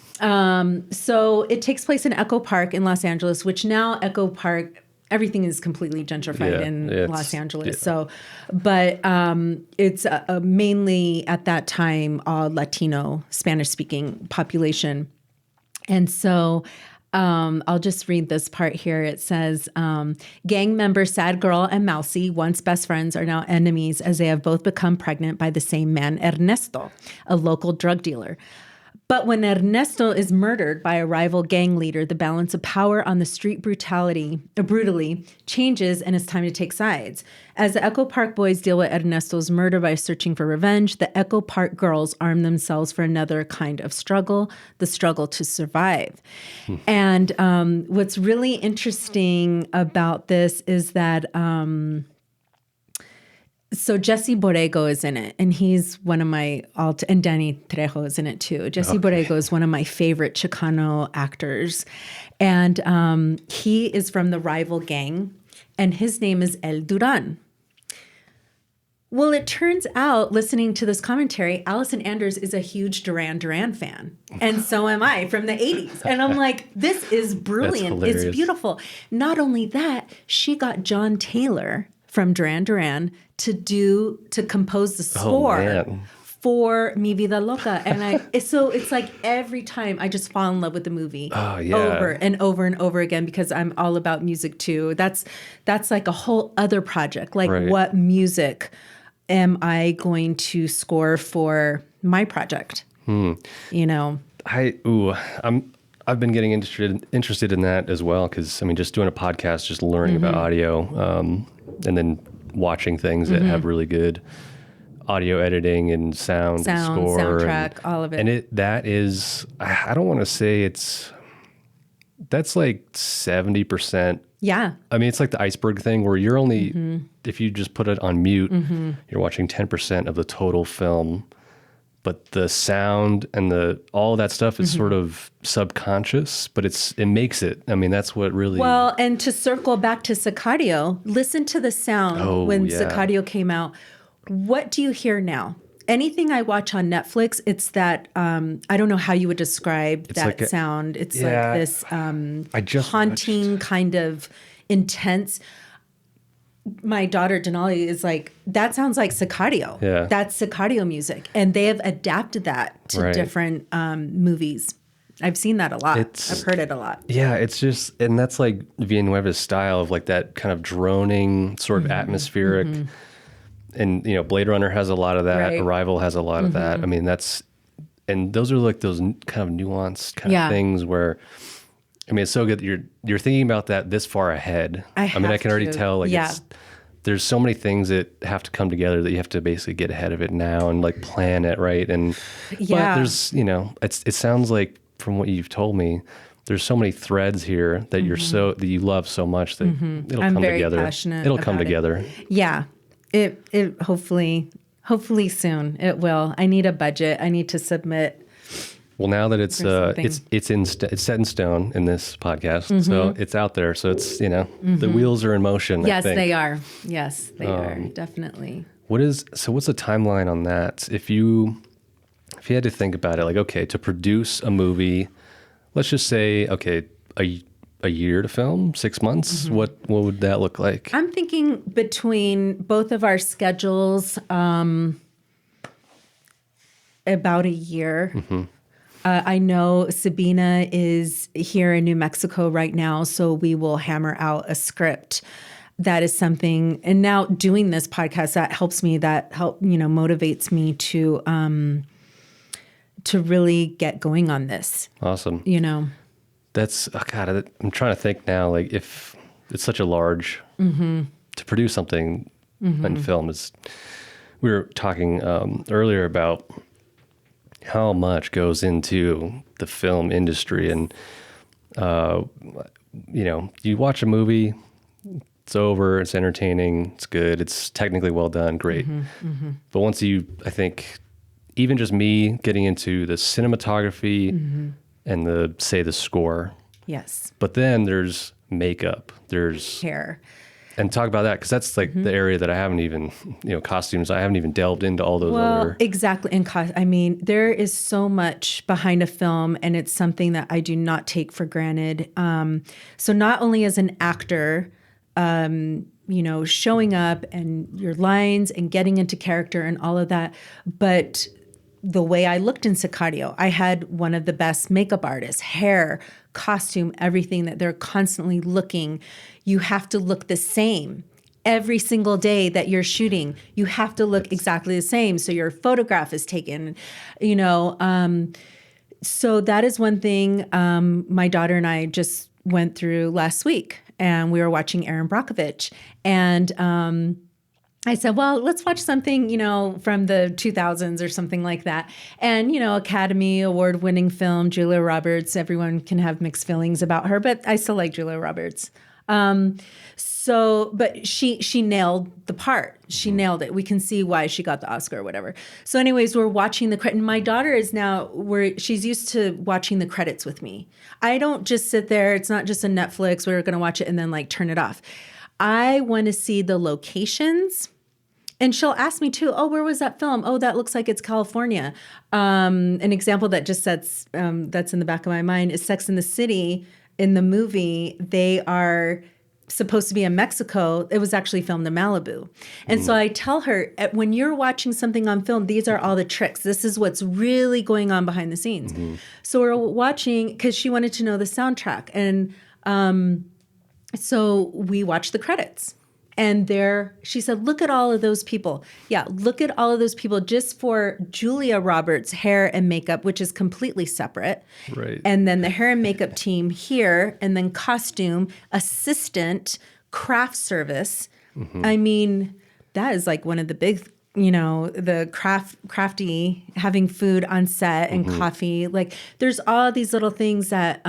A: So it takes place in Echo Park in Los Angeles, which now Echo Park... Everything is completely gentrified in Los Angeles. Yeah. So, but it's mainly at that time all Latino, Spanish-speaking population. And so I'll just read this part here. It says, gang members Sad Girl and Mousy, once best friends, are now enemies as they have both become pregnant by the same man, Ernesto, a local drug dealer. But when Ernesto is murdered by a rival gang leader, the balance of power on the street brutally changes, and it's time to take sides. As the Echo Park boys deal with Ernesto's murder by searching for revenge, the Echo Park girls arm themselves for another kind of struggle, the struggle to survive. And what's really interesting about this is that so Jesse Borrego is in it, and he's one of my and Danny Trejo is in it too. Jesse Borrego is one of my favorite Chicano actors, and he is from the rival gang, and his name is El Duran. Well, it turns out, listening to this commentary, Allison Anders is a huge Duran Duran fan, and so am I from the 80s. And I'm like, this is brilliant. It's beautiful. Not only that, she got John Taylor from Duran Duran to compose the score for Mi Vida Loca. And so it's like every time I just fall in love with the movie over and over and over again, because I'm all about music too. That's like a whole other project. Like, what music am I going to score for my project? You know, I've
B: been getting interested in that as well, because I mean, just doing a podcast, just learning about audio, and then watching things that have really good audio editing and sound and score,
A: soundtrack, all of it.
B: And that is, I don't want to say that's like 70%.
A: Yeah.
B: I mean, it's like the iceberg thing where you're only, if you just put it on mute, you're watching 10% of the total film. But the sound and all that stuff is sort of subconscious, but it makes it. I mean, that's what really.
A: Well, and to circle back to Sicario, listen to the sound when Sicario came out. What do you hear now? Anything I watch on Netflix, it's that, I don't know how you would describe that sound. It's like this haunting kind of intense. My daughter Denali is like, that sounds like Sicario.
B: Yeah.
A: That's Sicario music. And they have adapted that to different movies. I've seen that a lot. I've heard it a lot.
B: Yeah, it's just, and that's like Villanueva's style of like that kind of droning, sort of atmospheric. And, you know, Blade Runner has a lot of that. Arrival has a lot of that. I mean, and those are like those kind of nuanced kind of things where, I mean, it's so good that you're thinking about that this far ahead. I can already tell, like, there's so many things that have to come together that you have to basically get ahead of it now and like plan it, right? And but there's, you know, it sounds like from what you've told me, there's so many threads here that that you love so much that it'll come together.
A: Passionate
B: it'll come together.
A: Yeah, it hopefully soon it will. I need a budget. I need to submit.
B: Well, now that it's set in stone in this podcast, so it's out there. So it's, you know, the wheels are in motion.
A: Yes,
B: I think.
A: they are. Yes, they are, definitely.
B: What's the timeline on that? If you had to think about it, like, okay, to produce a movie, let's just say, okay, a year to film, 6 months. What would that look like?
A: I'm thinking between both of our schedules, about a year. I know Sabina is here in New Mexico right now, so we will hammer out a script. That is something, and now doing this podcast, that helps me, motivates me to really get going on this.
B: Awesome.
A: You know,
B: that's, God, I'm trying to think now, like, if it's such a large, to produce something in film is, we were talking earlier about how much goes into the film industry. And, you know, you watch a movie, it's over, it's entertaining, it's good, it's technically well done, great. But once I think, even just me getting into the cinematography and the score.
A: Yes.
B: But then there's makeup, there's
A: hair.
B: And talk about that, because that's like the area that I haven't even, costumes, I haven't even delved into all those other.
A: Exactly. And I mean, there is so much behind a film, and it's something that I do not take for granted. So not only as an actor, showing up and your lines and getting into character and all of that, but the way I looked in Sicario. I had one of the best makeup artists, hair, costume, everything, that they're constantly looking. You have to look the same. Every single day that you're shooting, you have to look exactly the same. So your photograph is taken, you know. So that is one thing my daughter and I just went through last week. And we were watching Erin Brockovich. And I said, well, let's watch something, you know, from the 2000s or something like that. And, you know, Academy Award winning film, Julia Roberts, everyone can have mixed feelings about her, but I still like Julia Roberts. But she nailed the part. She nailed it. We can see why she got the Oscar or whatever. So anyways, we're watching the credits. My daughter is now, she's used to watching the credits with me. I don't just sit there. It's not just a Netflix. We're going to watch it and then like turn it off. I want to see the locations. And she'll ask me too, oh, where was that film? Oh, that looks like it's California. An example that just that's in the back of my mind is Sex and the City. In the movie, they are supposed to be in Mexico. It was actually filmed in Malibu. And so I tell her, when you're watching something on film, these are all the tricks. This is what's really going on behind the scenes. So we're watching, because she wanted to know the soundtrack. And so we watched the credits. And she said, look at all of those people. Yeah, look at all of those people just for Julia Roberts' hair and makeup, which is completely separate.
B: Right.
A: And then the hair and makeup team here, and then costume, assistant, craft service. I mean, that is like one of the big, you know, the crafty, having food on set and coffee. Like there's all these little things that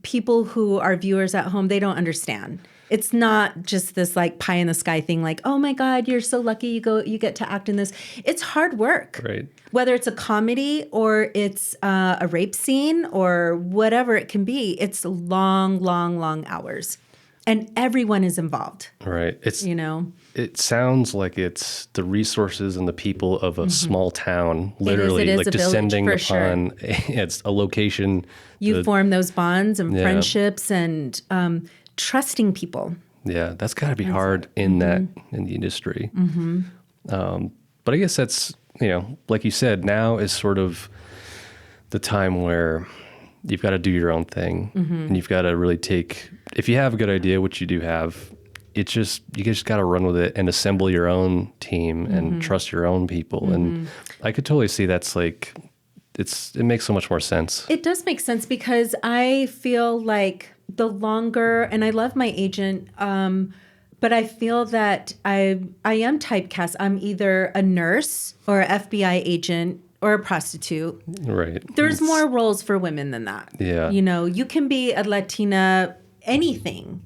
A: people who are viewers at home, they don't understand. It's not just this like pie in the sky thing like, oh my God, you're so lucky you get to act in this. It's hard work.
B: Right.
A: Whether it's a comedy or it's a rape scene or whatever it can be, it's long, long, long hours. And everyone is involved.
B: Right. It's,
A: you know,
B: it sounds like it's the resources and the people of a small town, literally,
A: it is
B: like
A: a
B: descending
A: village, for
B: upon it's a location.
A: You form those bonds and friendships and trusting people.
B: Yeah, that's got to be hard in the industry. But I guess that's, you know, like you said, now is sort of the time where you've got to do your own thing, and you've got to really if you have a good idea, which you do have, you just got to run with it and assemble your own team and trust your own people. And I could totally see that's like, it makes so much more sense.
A: It does make sense because I feel like the longer, and I love my agent, but I feel that I am typecast. I'm either a nurse or an FBI agent or a prostitute.
B: Right.
A: There's more roles for women than that.
B: Yeah.
A: You know, you can be a Latina, anything,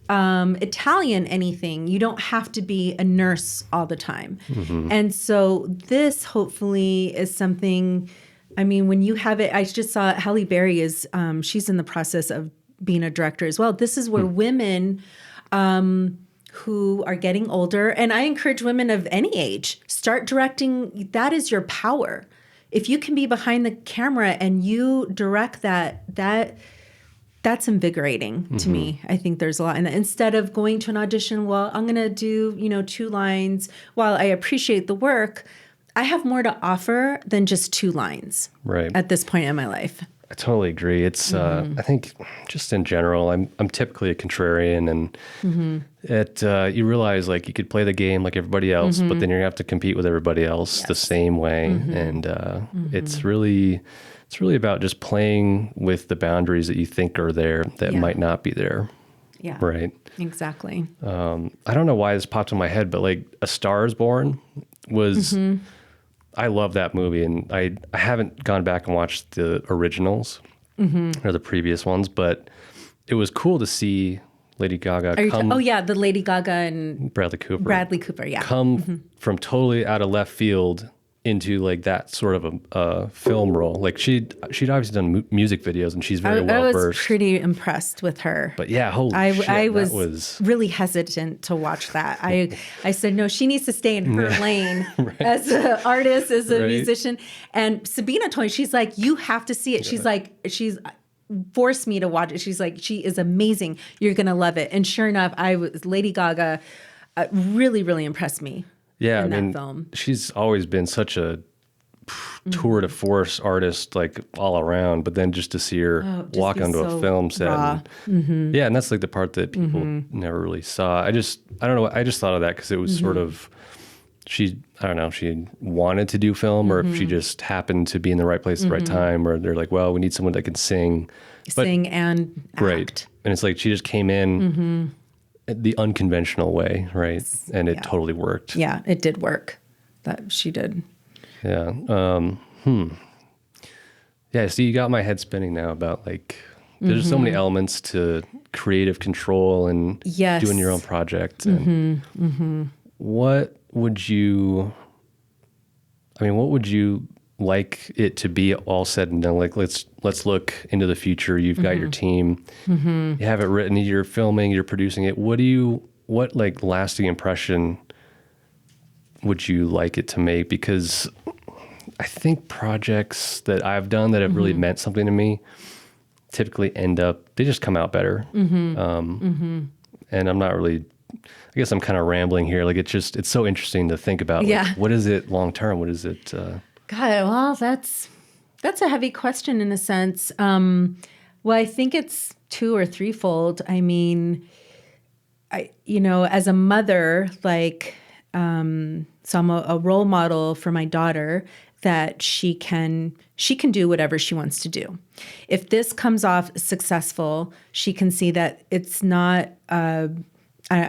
A: Italian, anything. You don't have to be a nurse all the time. And so this hopefully is something, I mean, when you have it, I just saw Halle Berry she's in the process of being a director as well. This is where women who are getting older, and I encourage women of any age, start directing. That is your power. If you can be behind the camera and you direct that's invigorating to me. I think there's a lot in that. Instead of going to an audition, well, I'm going to do, 2 lines. While I appreciate the work, I have more to offer than just 2 lines.
B: Right.
A: At this point in my life.
B: I totally agree. It's I think just in general, I'm typically a contrarian, and you realize like you could play the game like everybody else, but then you're gonna have to compete with everybody else the same way, and it's really about just playing with the boundaries that you think are there that might not be there.
A: Yeah.
B: Right.
A: Exactly.
B: I don't know why this popped in my head, but like A Star Is Born was. I love that movie, and I haven't gone back and watched the originals or the previous ones, but it was cool to see Lady Gaga
A: the Lady Gaga and
B: Bradley Cooper,
A: yeah.
B: come from totally out of left field into like that sort of a film role. Like she'd obviously done music videos, and she's very well versed.
A: I was pretty impressed with her.
B: But yeah, holy shit,
A: I was really hesitant to watch that. I said, no, she needs to stay in her lane as an artist, as a musician. And Sabina told me, she's like, you have to see it. She's like, she's forced me to watch it. She's like, she is amazing. You're going to love it. And sure enough, Lady Gaga really, really impressed me.
B: Yeah,
A: in
B: I
A: that
B: mean,
A: film.
B: she's always been such a tour de force artist, like all around. But then just to see her
A: Just
B: walk
A: be
B: onto a
A: so
B: film set,
A: raw.
B: yeah, and that's like the part that people never really saw. I don't know. I just thought of that because it was sort of I don't know if she wanted to do film or if she just happened to be in the right place at the right time, or they're like, well, we need someone that can sing,
A: Sing and
B: great.
A: act.
B: And it's like she just came in the unconventional way, right? And it totally worked.
A: Yeah, it did work. That she did.
B: Yeah. Yeah. So you got my head spinning now about like, there's so many elements to creative control and
A: Yes.
B: doing your own project. And what would you like it to be all said and done? Like, let's look into the future. You've got your team, you have it written, you're filming, you're producing it. What like lasting impression would you like it to make? Because I think projects that I've done that have really meant something to me typically they just come out better. And I'm not really, I guess I'm kind of rambling here. Like it's so interesting to think about. Like, what is it long term? What is it?
A: God, well, that's a heavy question in a sense. Well, I think it's two or threefold. I mean, as a mother, like, so I'm a role model for my daughter that she can do whatever she wants to do. If this comes off successful, she can see that it's not, I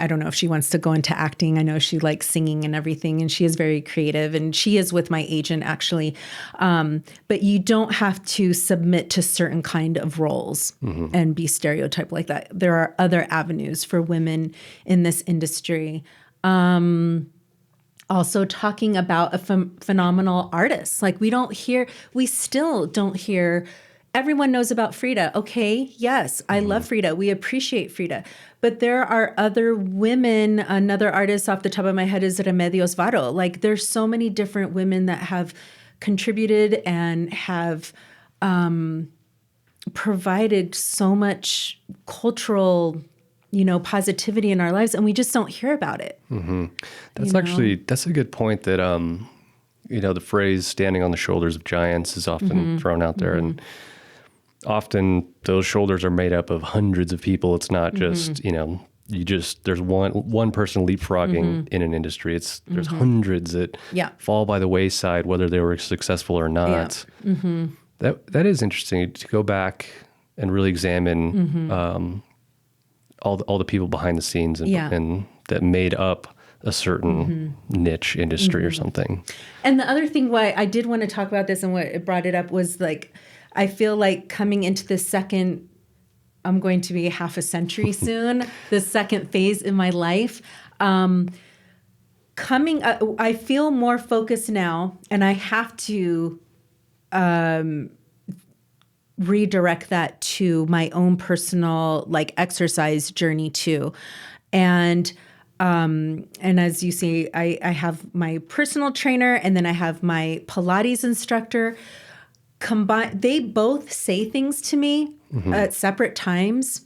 A: don't know if she wants to go into acting. I know she likes singing and everything, and she is very creative, and she is with my agent actually. But you don't have to submit to certain kind of roles and be stereotyped like that. There are other avenues for women in this industry. Also talking about a phenomenal artist. Like we still don't hear, everyone knows about Frida. Okay, yes, I love Frida. We appreciate Frida. But there are other women, another artist off the top of my head is Remedios Varo. Like there's so many different women that have contributed and have provided so much cultural positivity in our lives, and we just don't hear about it.
B: That's a good point that, the phrase standing on the shoulders of giants is often thrown out there. And often those shoulders are made up of hundreds of people. It's not just, there's one person leapfrogging in an industry. There's hundreds that fall by the wayside, whether they were successful or not. Yeah. That is interesting to go back and really examine, all the people behind the scenes and that made up a certain niche industry or something.
A: And the other thing why I did want to talk about this and what it brought it up was like, I feel like coming into the second, I'm going to be half a century soon, the second phase in my life. I feel more focused now, and I have to redirect that to my own personal like exercise journey too. And as you see, I have my personal trainer, and then I have my Pilates instructor. They both say things to me at separate times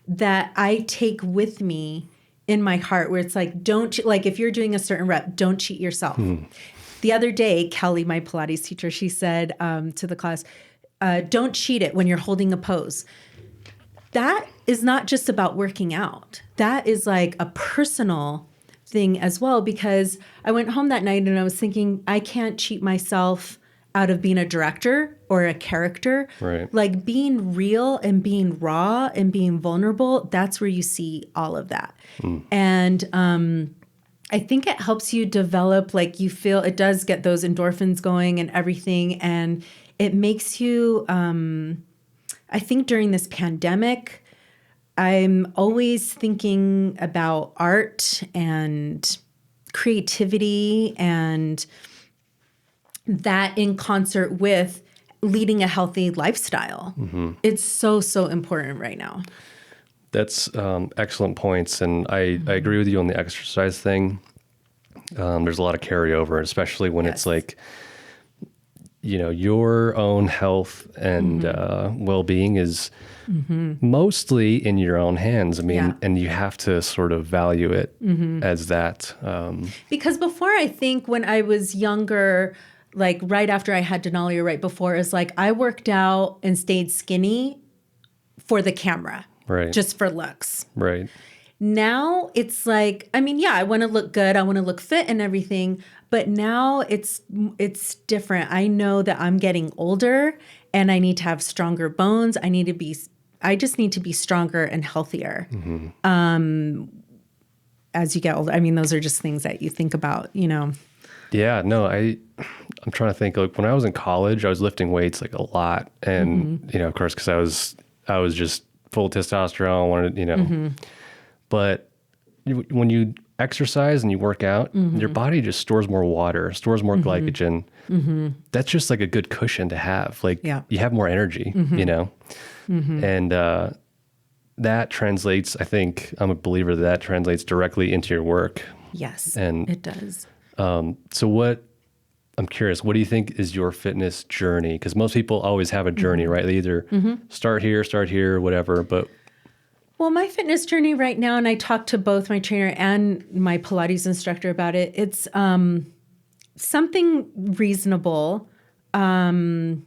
A: that I take with me in my heart, where it's like, if you're doing a certain rep, don't cheat yourself. The other day, Kelly, my Pilates teacher, she said to the class, don't cheat it when you're holding a pose. That is not just about working out. That is like a personal thing as well, because I went home that night and I was thinking, I can't cheat myself out of being a director or a character.
B: Right.
A: Like being real and being raw and being vulnerable, that's where you see all of that. And I think it helps you develop, like you feel, it does get those endorphins going and everything. And it makes you, I think during this pandemic, I'm always thinking about art and creativity, and that in concert with leading a healthy lifestyle. It's so, so important right now.
B: That's excellent points. And I agree with you on the exercise thing. There's a lot of carryover, especially when it's like, your own health and well-being is mostly in your own hands. I mean, and you have to sort of value it as that.
A: Because before, I think when I was younger, like right after I had Denali or right before, is like I worked out and stayed skinny for the camera,
B: Right.
A: just for looks.
B: Right.
A: Now it's like, I mean, yeah, I want to look good. I want to look fit and everything. But now it's different. I know that I'm getting older and I need to have stronger bones. I just need to be stronger and healthier. As you get older. I mean, those are just things that you think about,
B: Yeah, no, I'm trying to think, like when I was in college, I was lifting weights like a lot. And, of course, because I was just full of testosterone, wanted, but when you exercise and you work out, your body just stores more water, stores more glycogen. That's just like a good cushion to have. Like you have more energy, and that translates, I think I'm a believer that translates directly into your work.
A: Yes,
B: and
A: it does.
B: So I'm curious, what do you think is your fitness journey? Because most people always have a journey, right? They either start here, whatever, but...
A: Well, my fitness journey right now, and I talked to both my trainer and my Pilates instructor about it, it's something reasonable. It's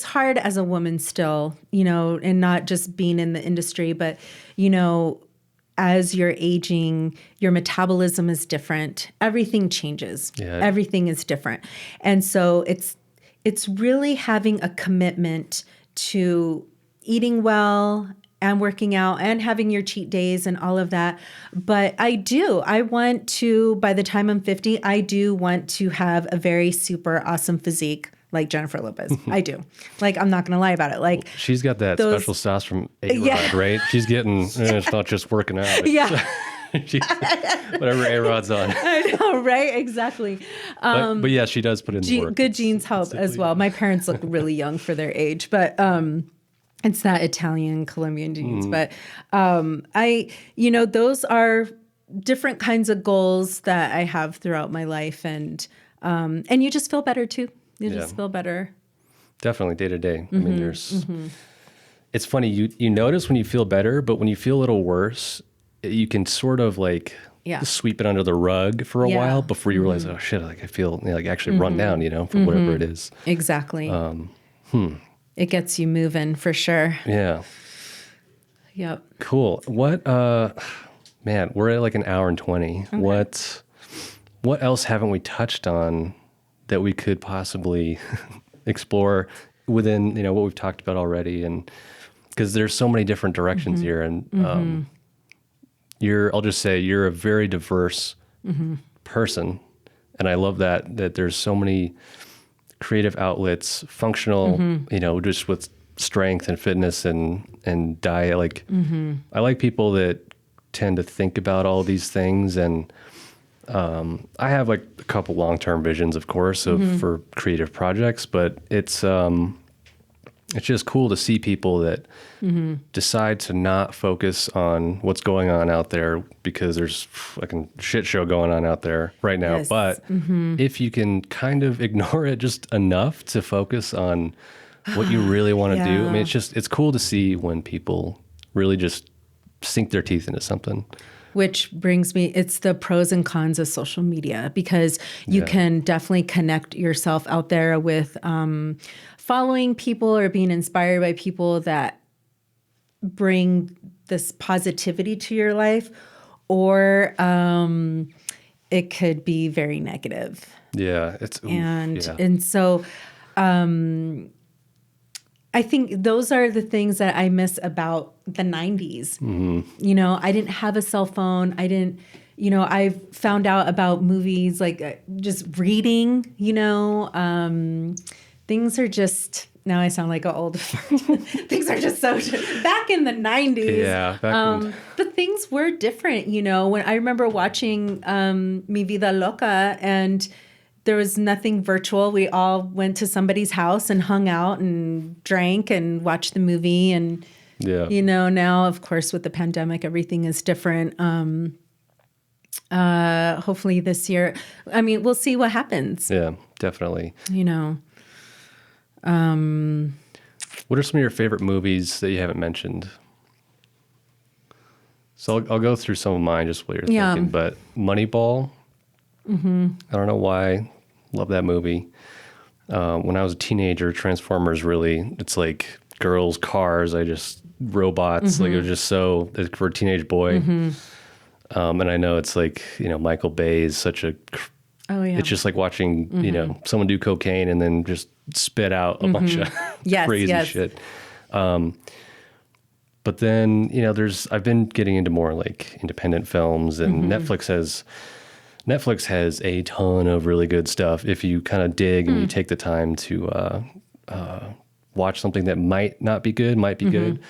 A: hard as a woman still, and not just being in the industry, but, as you're aging, your metabolism is different. Everything changes.
B: Yeah.
A: Everything is different. And so it's really having a commitment to eating well and working out and having your cheat days and all of that. But I want to, by the time I'm 50, I do want to have a very super awesome physique like Jennifer Lopez. I do. Like, I'm not going to lie about it. Like,
B: she's got that special sauce from A-Rod, right? She's getting, it's not just working out. Whatever A-Rod's on.
A: I know, right? Exactly.
B: But yeah, she does put in the work.
A: Good genes help as well. My parents look really young for their age, but it's that Italian, Colombian genes. But those are different kinds of goals that I have throughout my life. And you just feel better too. You just feel better.
B: Definitely day to day. I mean, it's funny. You notice when you feel better, but when you feel a little worse, you can sort of like sweep it under the rug for a while before you realize, oh shit, like I feel like actually run down, for whatever it is.
A: Exactly. It gets you moving for sure.
B: Yeah.
A: Yep.
B: Cool. What, man, we're at like an hour and 20. Okay. What else haven't we touched on that we could possibly explore within, what we've talked about already? And because there's so many different directions here. And I'll just say you're a very diverse person. And I love that there's so many creative outlets, functional, just with strength and fitness and diet. Like, I like people that tend to think about all these things. And I have like a couple long-term visions, of course, for creative projects, but it's just cool to see people that decide to not focus on what's going on out there because there's fucking shit show going on out there right now. Yes. But if you can kind of ignore it just enough to focus on what you really want to do, I mean, it's cool to see when people really just sink their teeth into something.
A: Which brings me, it's the pros and cons of social media, because you can definitely connect yourself out there with following people or being inspired by people that bring this positivity to your life, or it could be very negative.
B: Yeah.
A: And so I think those are the things that I miss about the 90s. I didn't have a cell phone. I found out about movies, like just reading, things are just, now I sound like an old, things are just so, back in the 90s.
B: Yeah.
A: But things were different, when I remember watching Mi Vida Loca, and there was nothing virtual. We all went to somebody's house and hung out and drank and watched the movie. And, now, of course, with the pandemic, everything is different. Hopefully this year. I mean, we'll see what happens.
B: Yeah, definitely.
A: You know.
B: What are some of your favorite movies that you haven't mentioned? So I'll go through some of mine just while you're thinking. But Moneyball, I don't know why. Love that movie. When I was a teenager, Transformers really, it's like girls, cars, robots. Like it was just so, for a teenage boy. And I know it's like, Michael Bay is such a, it's just like watching, someone do cocaine and then just spit out a bunch of crazy shit. But then, I've been getting into more like independent films, and Netflix has a ton of really good stuff if you kind of dig and you take the time to watch something that might not be good, might be good.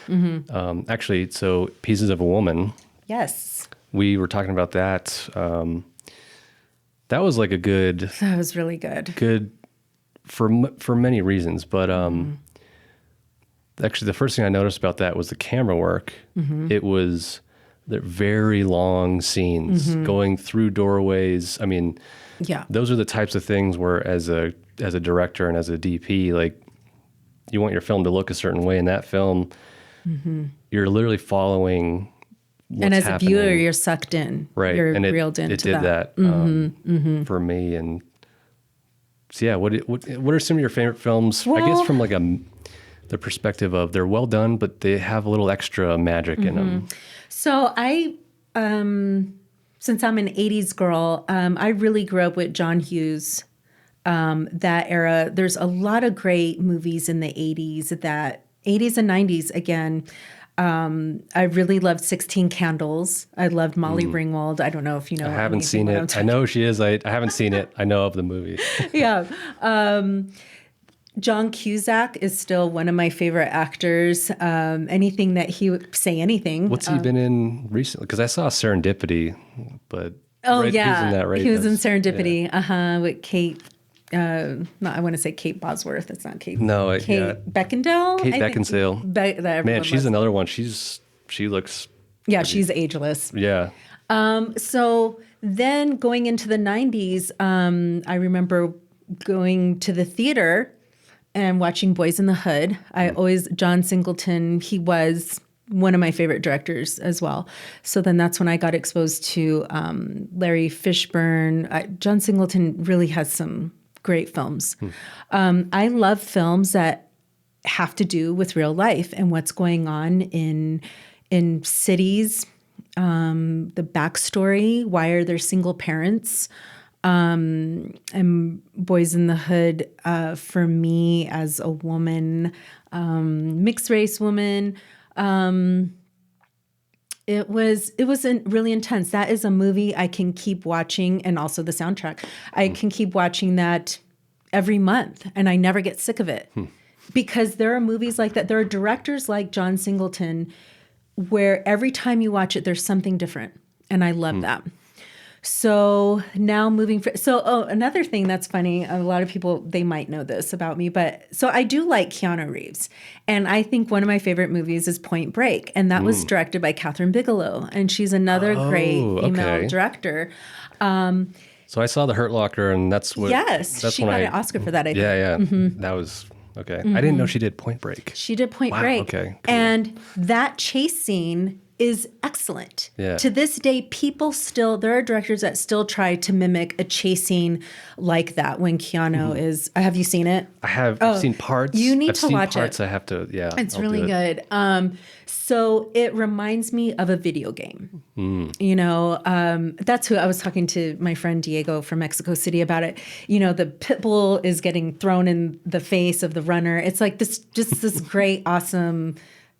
B: Actually, so Pieces of a Woman.
A: Yes.
B: We were talking about that. That was like
A: that was really good.
B: Good for many reasons. But actually, the first thing I noticed about that was the camera work. It was the very long scenes going through doorways. I mean, those are the types of things where as a director and as a DP, like you want your film to look a certain way. In that film, you're literally following what's happening.
A: A viewer, you're sucked in.
B: Right.
A: You're
B: and
A: reeled into
B: that. It did that for me. And so, yeah, what are some of your favorite films? Well, I guess from like the perspective of they're well done, but they have a little extra magic in them.
A: So I, since I'm an 80s girl, I really grew up with John Hughes, that era. There's a lot of great movies in the 80s and 90s again. I really loved 16 Candles. I loved Molly Ringwald. I don't know if you know.
B: I haven't seen it. I know she is. I haven't seen it. I know of the movie.
A: Yeah. John Cusack is still one of my favorite actors. Anything that he would say, anything.
B: What's he been in recently? Because I saw Serendipity, but
A: he was in that, right? He was in Serendipity, with Kate. I want to say Kate Bosworth. It's not Kate.
B: No,
A: Kate Beckinsale.
B: Kate Beckinsale. Man, she's another one. She looks.
A: Yeah, she's ageless.
B: Yeah.
A: So then going into the 90s, I remember going to the theater and watching Boys in the Hood. John Singleton, he was one of my favorite directors as well. So then that's when I got exposed to Larry Fishburne. John Singleton really has some great films. I love films that have to do with real life and what's going on in cities, the backstory, why are there single parents? And Boys in the Hood, for me as a woman, mixed race woman, it was really intense. That is a movie I can keep watching, and also the soundtrack. I can keep watching that every month, and I never get sick of it. Because there are movies like that. There are directors like John Singleton where every time you watch it, there's something different. And I love that. So now another thing that's funny, a lot of people, they might know this about me, so I do like Keanu Reeves. And I think one of my favorite movies is Point Break. And that was directed by Catherine Bigelow. And she's another great female director.
B: So I saw The Hurt Locker, and that's what...
A: Yes, she got an Oscar for that, I think.
B: Yeah. That was... Okay. I didn't know she did Point Break.
A: She did Point Break.
B: Okay. Cool.
A: And that chase scene is excellent.
B: Yeah.
A: To this day, there are directors that still try to mimic a chase scene like that when Keanu is... Have you seen it?
B: I have. I've seen parts.
A: You need to watch
B: parts.
A: it.
B: I have to, yeah.
A: It's really good. So it reminds me of a video game. That's who I was talking to my friend Diego from Mexico City about it. The pit bull is getting thrown in the face of the runner. It's like this great, awesome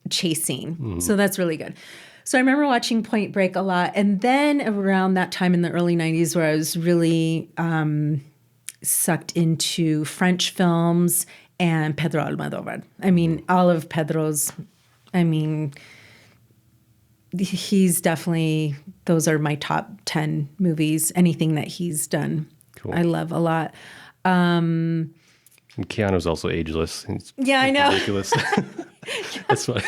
A: chase scene. So that's really good. So I remember watching Point Break a lot. And then around that time in the early 90s where I was really sucked into French films and Pedro Almodovar. I mean, all of Pedro's, he's definitely, those are my top 10 movies, anything that he's done.
B: Cool.
A: I love a lot.
B: And Keanu's also ageless.
A: I know.
B: Ridiculous. That's funny.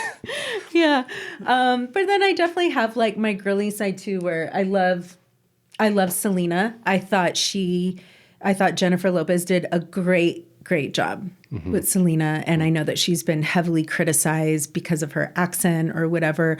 A: Yeah. But then I definitely have like my girly side too, where I love I love Selena. I thought Jennifer Lopez did a great job with Selena. And I know that she's been heavily criticized because of her accent or whatever.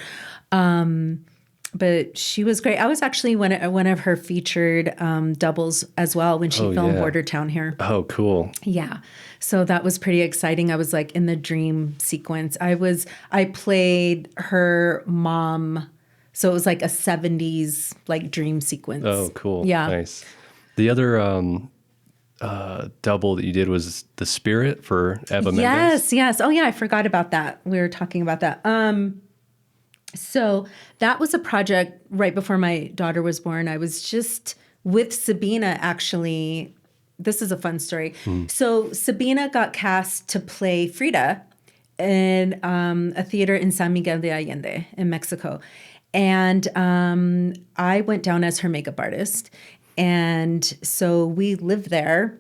A: But she was great. I was actually one of her featured doubles as well when she filmed Border Town here.
B: Oh, cool.
A: Yeah. So that was pretty exciting. I was like in the dream sequence. I played her mom. So it was like a 70s like dream sequence.
B: Oh, cool.
A: Yeah.
B: Nice. The other double that you did was The Spirit for Eva Mendes.
A: Yes. Oh yeah, I forgot about that. We were talking about that. So that was a project right before my daughter was born. I was just with Sabina, actually. This is a fun story. So Sabina got cast to play Frida in a theater in San Miguel de Allende in Mexico. And I went down as her makeup artist. And so we lived there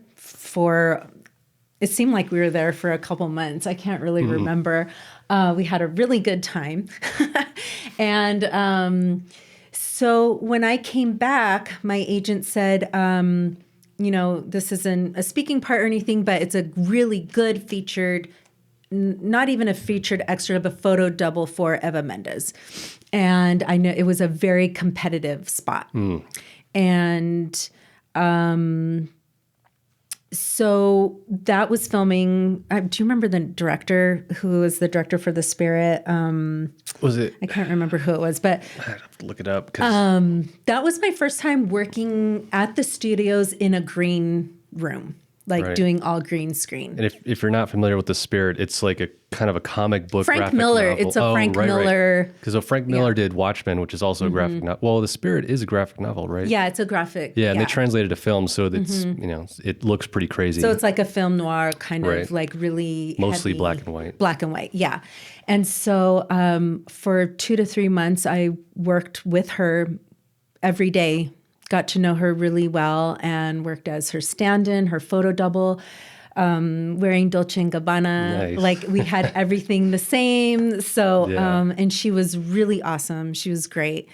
A: it seemed like we were there for a couple months. I can't really remember. We had a really good time. And so when I came back, my agent said, this isn't a speaking part or anything, but it's a really good featured, not even a featured extra, but photo double for Eva Mendes. And I know it was a very competitive spot. And so that was filming. Do you remember the director who was the director for The Spirit?
B: Was it?
A: I can't remember who it was, but
B: I'd have to look it up.
A: that was my first time working at the studios in a green room, like doing all green screen.
B: And if you're not familiar with The Spirit, it's like a kind of a comic book
A: Frank Miller.
B: novel.
A: It's a Frank Miller.
B: Because Frank Miller did Watchmen, which is also a graphic novel. Well, The Spirit is a graphic novel, right?
A: Yeah, it's a graphic.
B: Yeah, and they translated to film, so that's it looks pretty crazy.
A: So it's like a film noir kind of like really
B: mostly
A: heavy,
B: black and white.
A: Black and white, yeah. And so for 2 to 3 months, I worked with her every day. Got to know her really well and worked as her stand-in, her photo double, wearing Dolce & Gabbana.
B: Nice.
A: Like we had everything the same. So, and she was really awesome. She was great.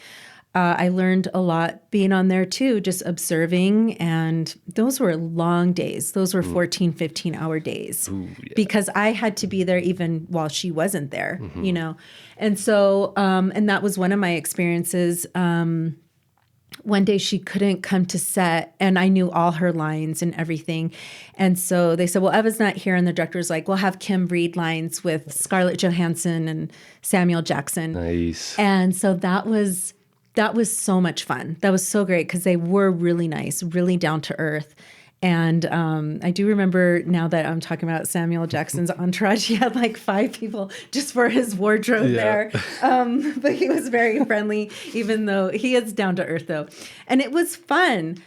A: I learned a lot being on there too, just observing. And those were long days. Those were 14, 15-hour days. Because I had to be there even while she wasn't there, And so, and that was one of my experiences. One day she couldn't come to set and I knew all her lines and everything. And so they said, well, Eva's not here. And the director's like, we'll have Kim read lines with Scarlett Johansson and Samuel Jackson.
B: Nice.
A: And so that was so much fun. That was so great because they were really nice, really down to earth. And I do remember now that I'm talking about Samuel Jackson's entourage, he had like 5 people just for his wardrobe there. But he was very friendly, even though he is down to earth though. And it was fun.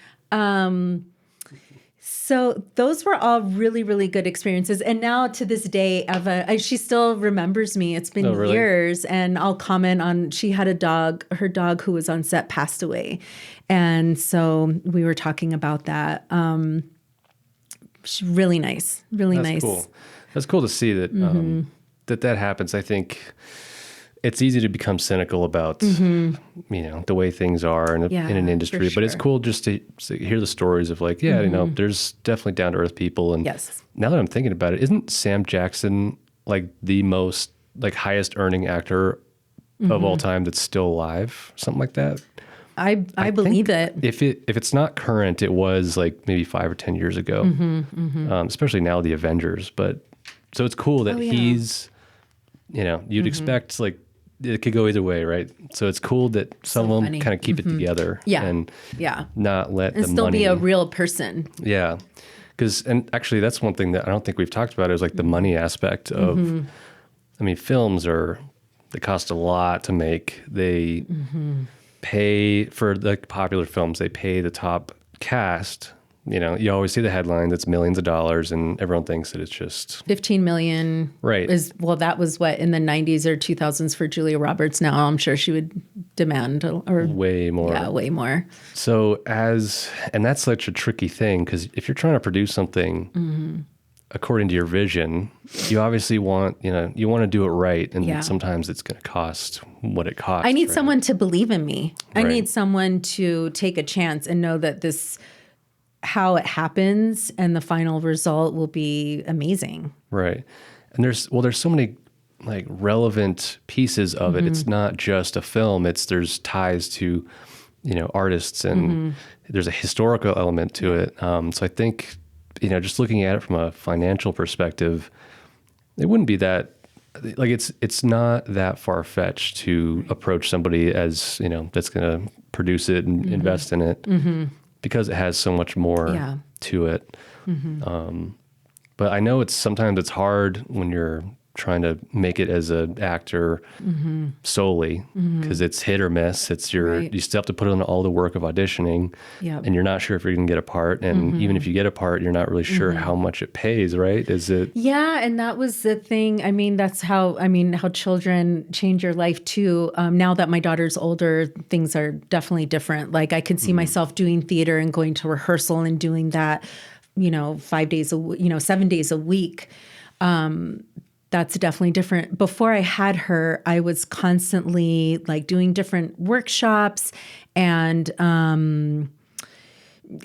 A: So those were all really, really good experiences. And now to this day, Eva, she still remembers me. It's been years. And I'll comment on, she had a dog, her dog who was on set passed away. And so we were talking about that. She's really nice, really nice.
B: Cool. That's cool to see that, that happens. I think it's easy to become cynical about, the way things are in an industry, but it's cool just to hear the stories of like, there's definitely down to earth people. And now that I'm thinking about it, isn't Sam Jackson like the most like highest earning actor of all time that's still alive? Something like that.
A: I believe it.
B: If it's not current, it was like maybe 5 or 10 years ago, especially now the Avengers. But so it's cool that he's, you'd expect like it could go either way, right? So it's cool that some of them kind of keep it together, and not let the
A: still
B: money
A: be a real person.
B: Yeah, and actually that's one thing that I don't think we've talked about is like the money aspect of. I mean, films they cost a lot to make. They pay for the popular films. They pay the top cast. You always see the headline that's millions of dollars, and everyone thinks that it's just
A: 15 million. Right. That was what in the 90s or 2000s for Julia Roberts. Now I'm sure she would demand or
B: way more.
A: Yeah, way more.
B: So and that's such a tricky thing because if you're trying to produce something, according to your vision, you obviously want, you want to do it right. And
A: Yeah.
B: sometimes it's going to cost what it costs.
A: I need
B: right?
A: someone to believe in me. I
B: Right.
A: need someone to take a chance and know that how it happens and the final result will be amazing.
B: Right. And there's so many like relevant pieces of it. It's not just a film. There's ties to, artists, and there's a historical element to it. So I think, just looking at it from a financial perspective, it wouldn't be that, like, it's not that far-fetched to approach somebody as, that's going to produce it and invest in it, because it has so much more to it. But I know sometimes it's hard when you're trying to make it as an actor solely, because it's hit or miss. You still have to put in all the work of auditioning, and you're not sure if you're going to get a part. And even if you get a part, you're not really sure how much it pays, right? Is it?
A: Yeah. And that was the thing. I mean, that's how children change your life too. Now that my daughter's older, things are definitely different. Like I could see myself doing theater and going to rehearsal and doing that, 7 days a week. That's definitely different. Before I had her, I was constantly like doing different workshops and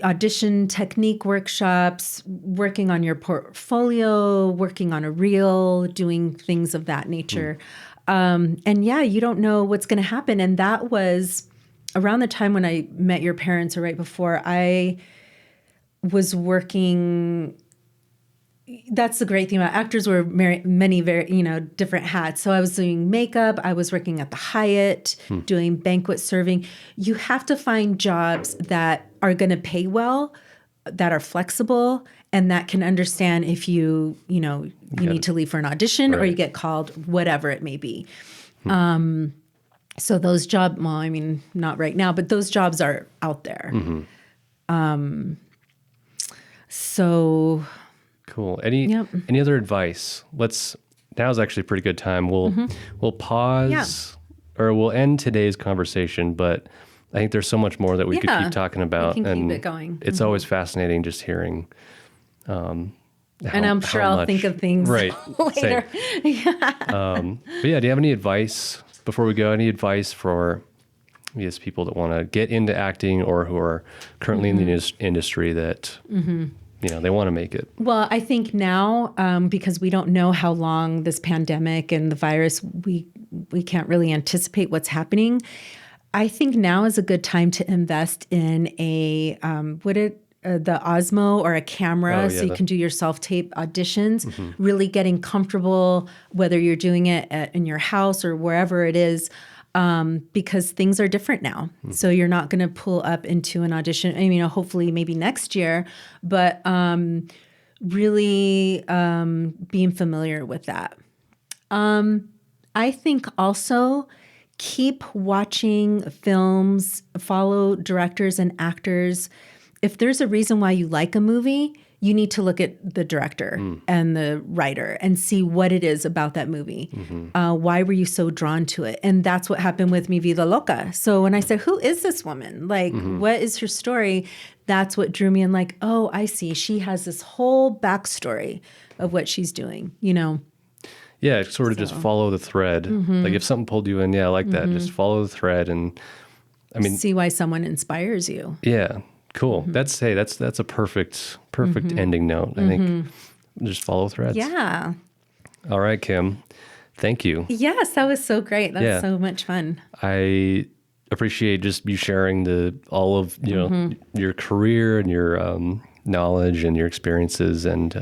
A: audition technique workshops, working on your portfolio, working on a reel, doing things of that nature. And you don't know what's going to happen. And that was around the time when I met your parents, or right before. I was working. That's the great thing about actors. Wear many very, different hats. So I was doing makeup. I was working at the Hyatt, doing banquet serving. You have to find jobs that are going to pay well, that are flexible, and that can understand if you need to leave for an audition, or you get called, whatever it may be. So those jobs, well, I mean, not right now, but those jobs are out there. So...
B: Cool. Any other advice? Now's actually a pretty good time. We'll pause or we'll end today's conversation, but I think there's so much more that we could keep talking about.
A: We can
B: and
A: keep it going.
B: It's always fascinating just hearing.
A: And I'm sure I'll think of things later.
B: But do you have any advice before we go? Any advice for people that want to get into acting or who are currently in the industry that they want to make it? Well,
A: I think now, because we don't know how long this pandemic and the virus, we can't really anticipate what's happening. I think now is a good time to invest in the Osmo or a camera, so you can do your self-tape auditions, really getting comfortable, whether you're doing it in your house or wherever it is, because things are different now. So you're not going to pull up into an audition, hopefully maybe next year, but really being familiar with that. I think also keep watching films, follow directors and actors. If there's a reason why you like a movie, you need to look at the director and the writer and see what it is about that movie. Why were you so drawn to it? And that's what happened with me, Vida Loca. So when I said, who is this woman? Like, what is her story? That's what drew me in, like, oh, I see. She has this whole backstory of what she's doing,
B: Yeah, sort of just follow the thread. Like if something pulled you in, I like that. Just follow the thread and,
A: see why someone inspires you.
B: Yeah. Cool. That's a perfect ending note. I think just follow threads.
A: Yeah.
B: All right, Kim. Thank you.
A: Yes, that was so great. That's so much fun.
B: I appreciate just you sharing all of your career and your knowledge and your experiences, and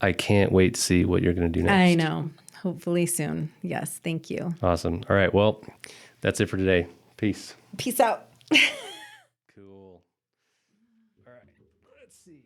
B: I can't wait to see what you're going to do next.
A: I know. Hopefully soon. Yes. Thank you.
B: Awesome. All right. Well, that's it for today. Peace.
A: Peace out.
B: Cool. All right. Let's see.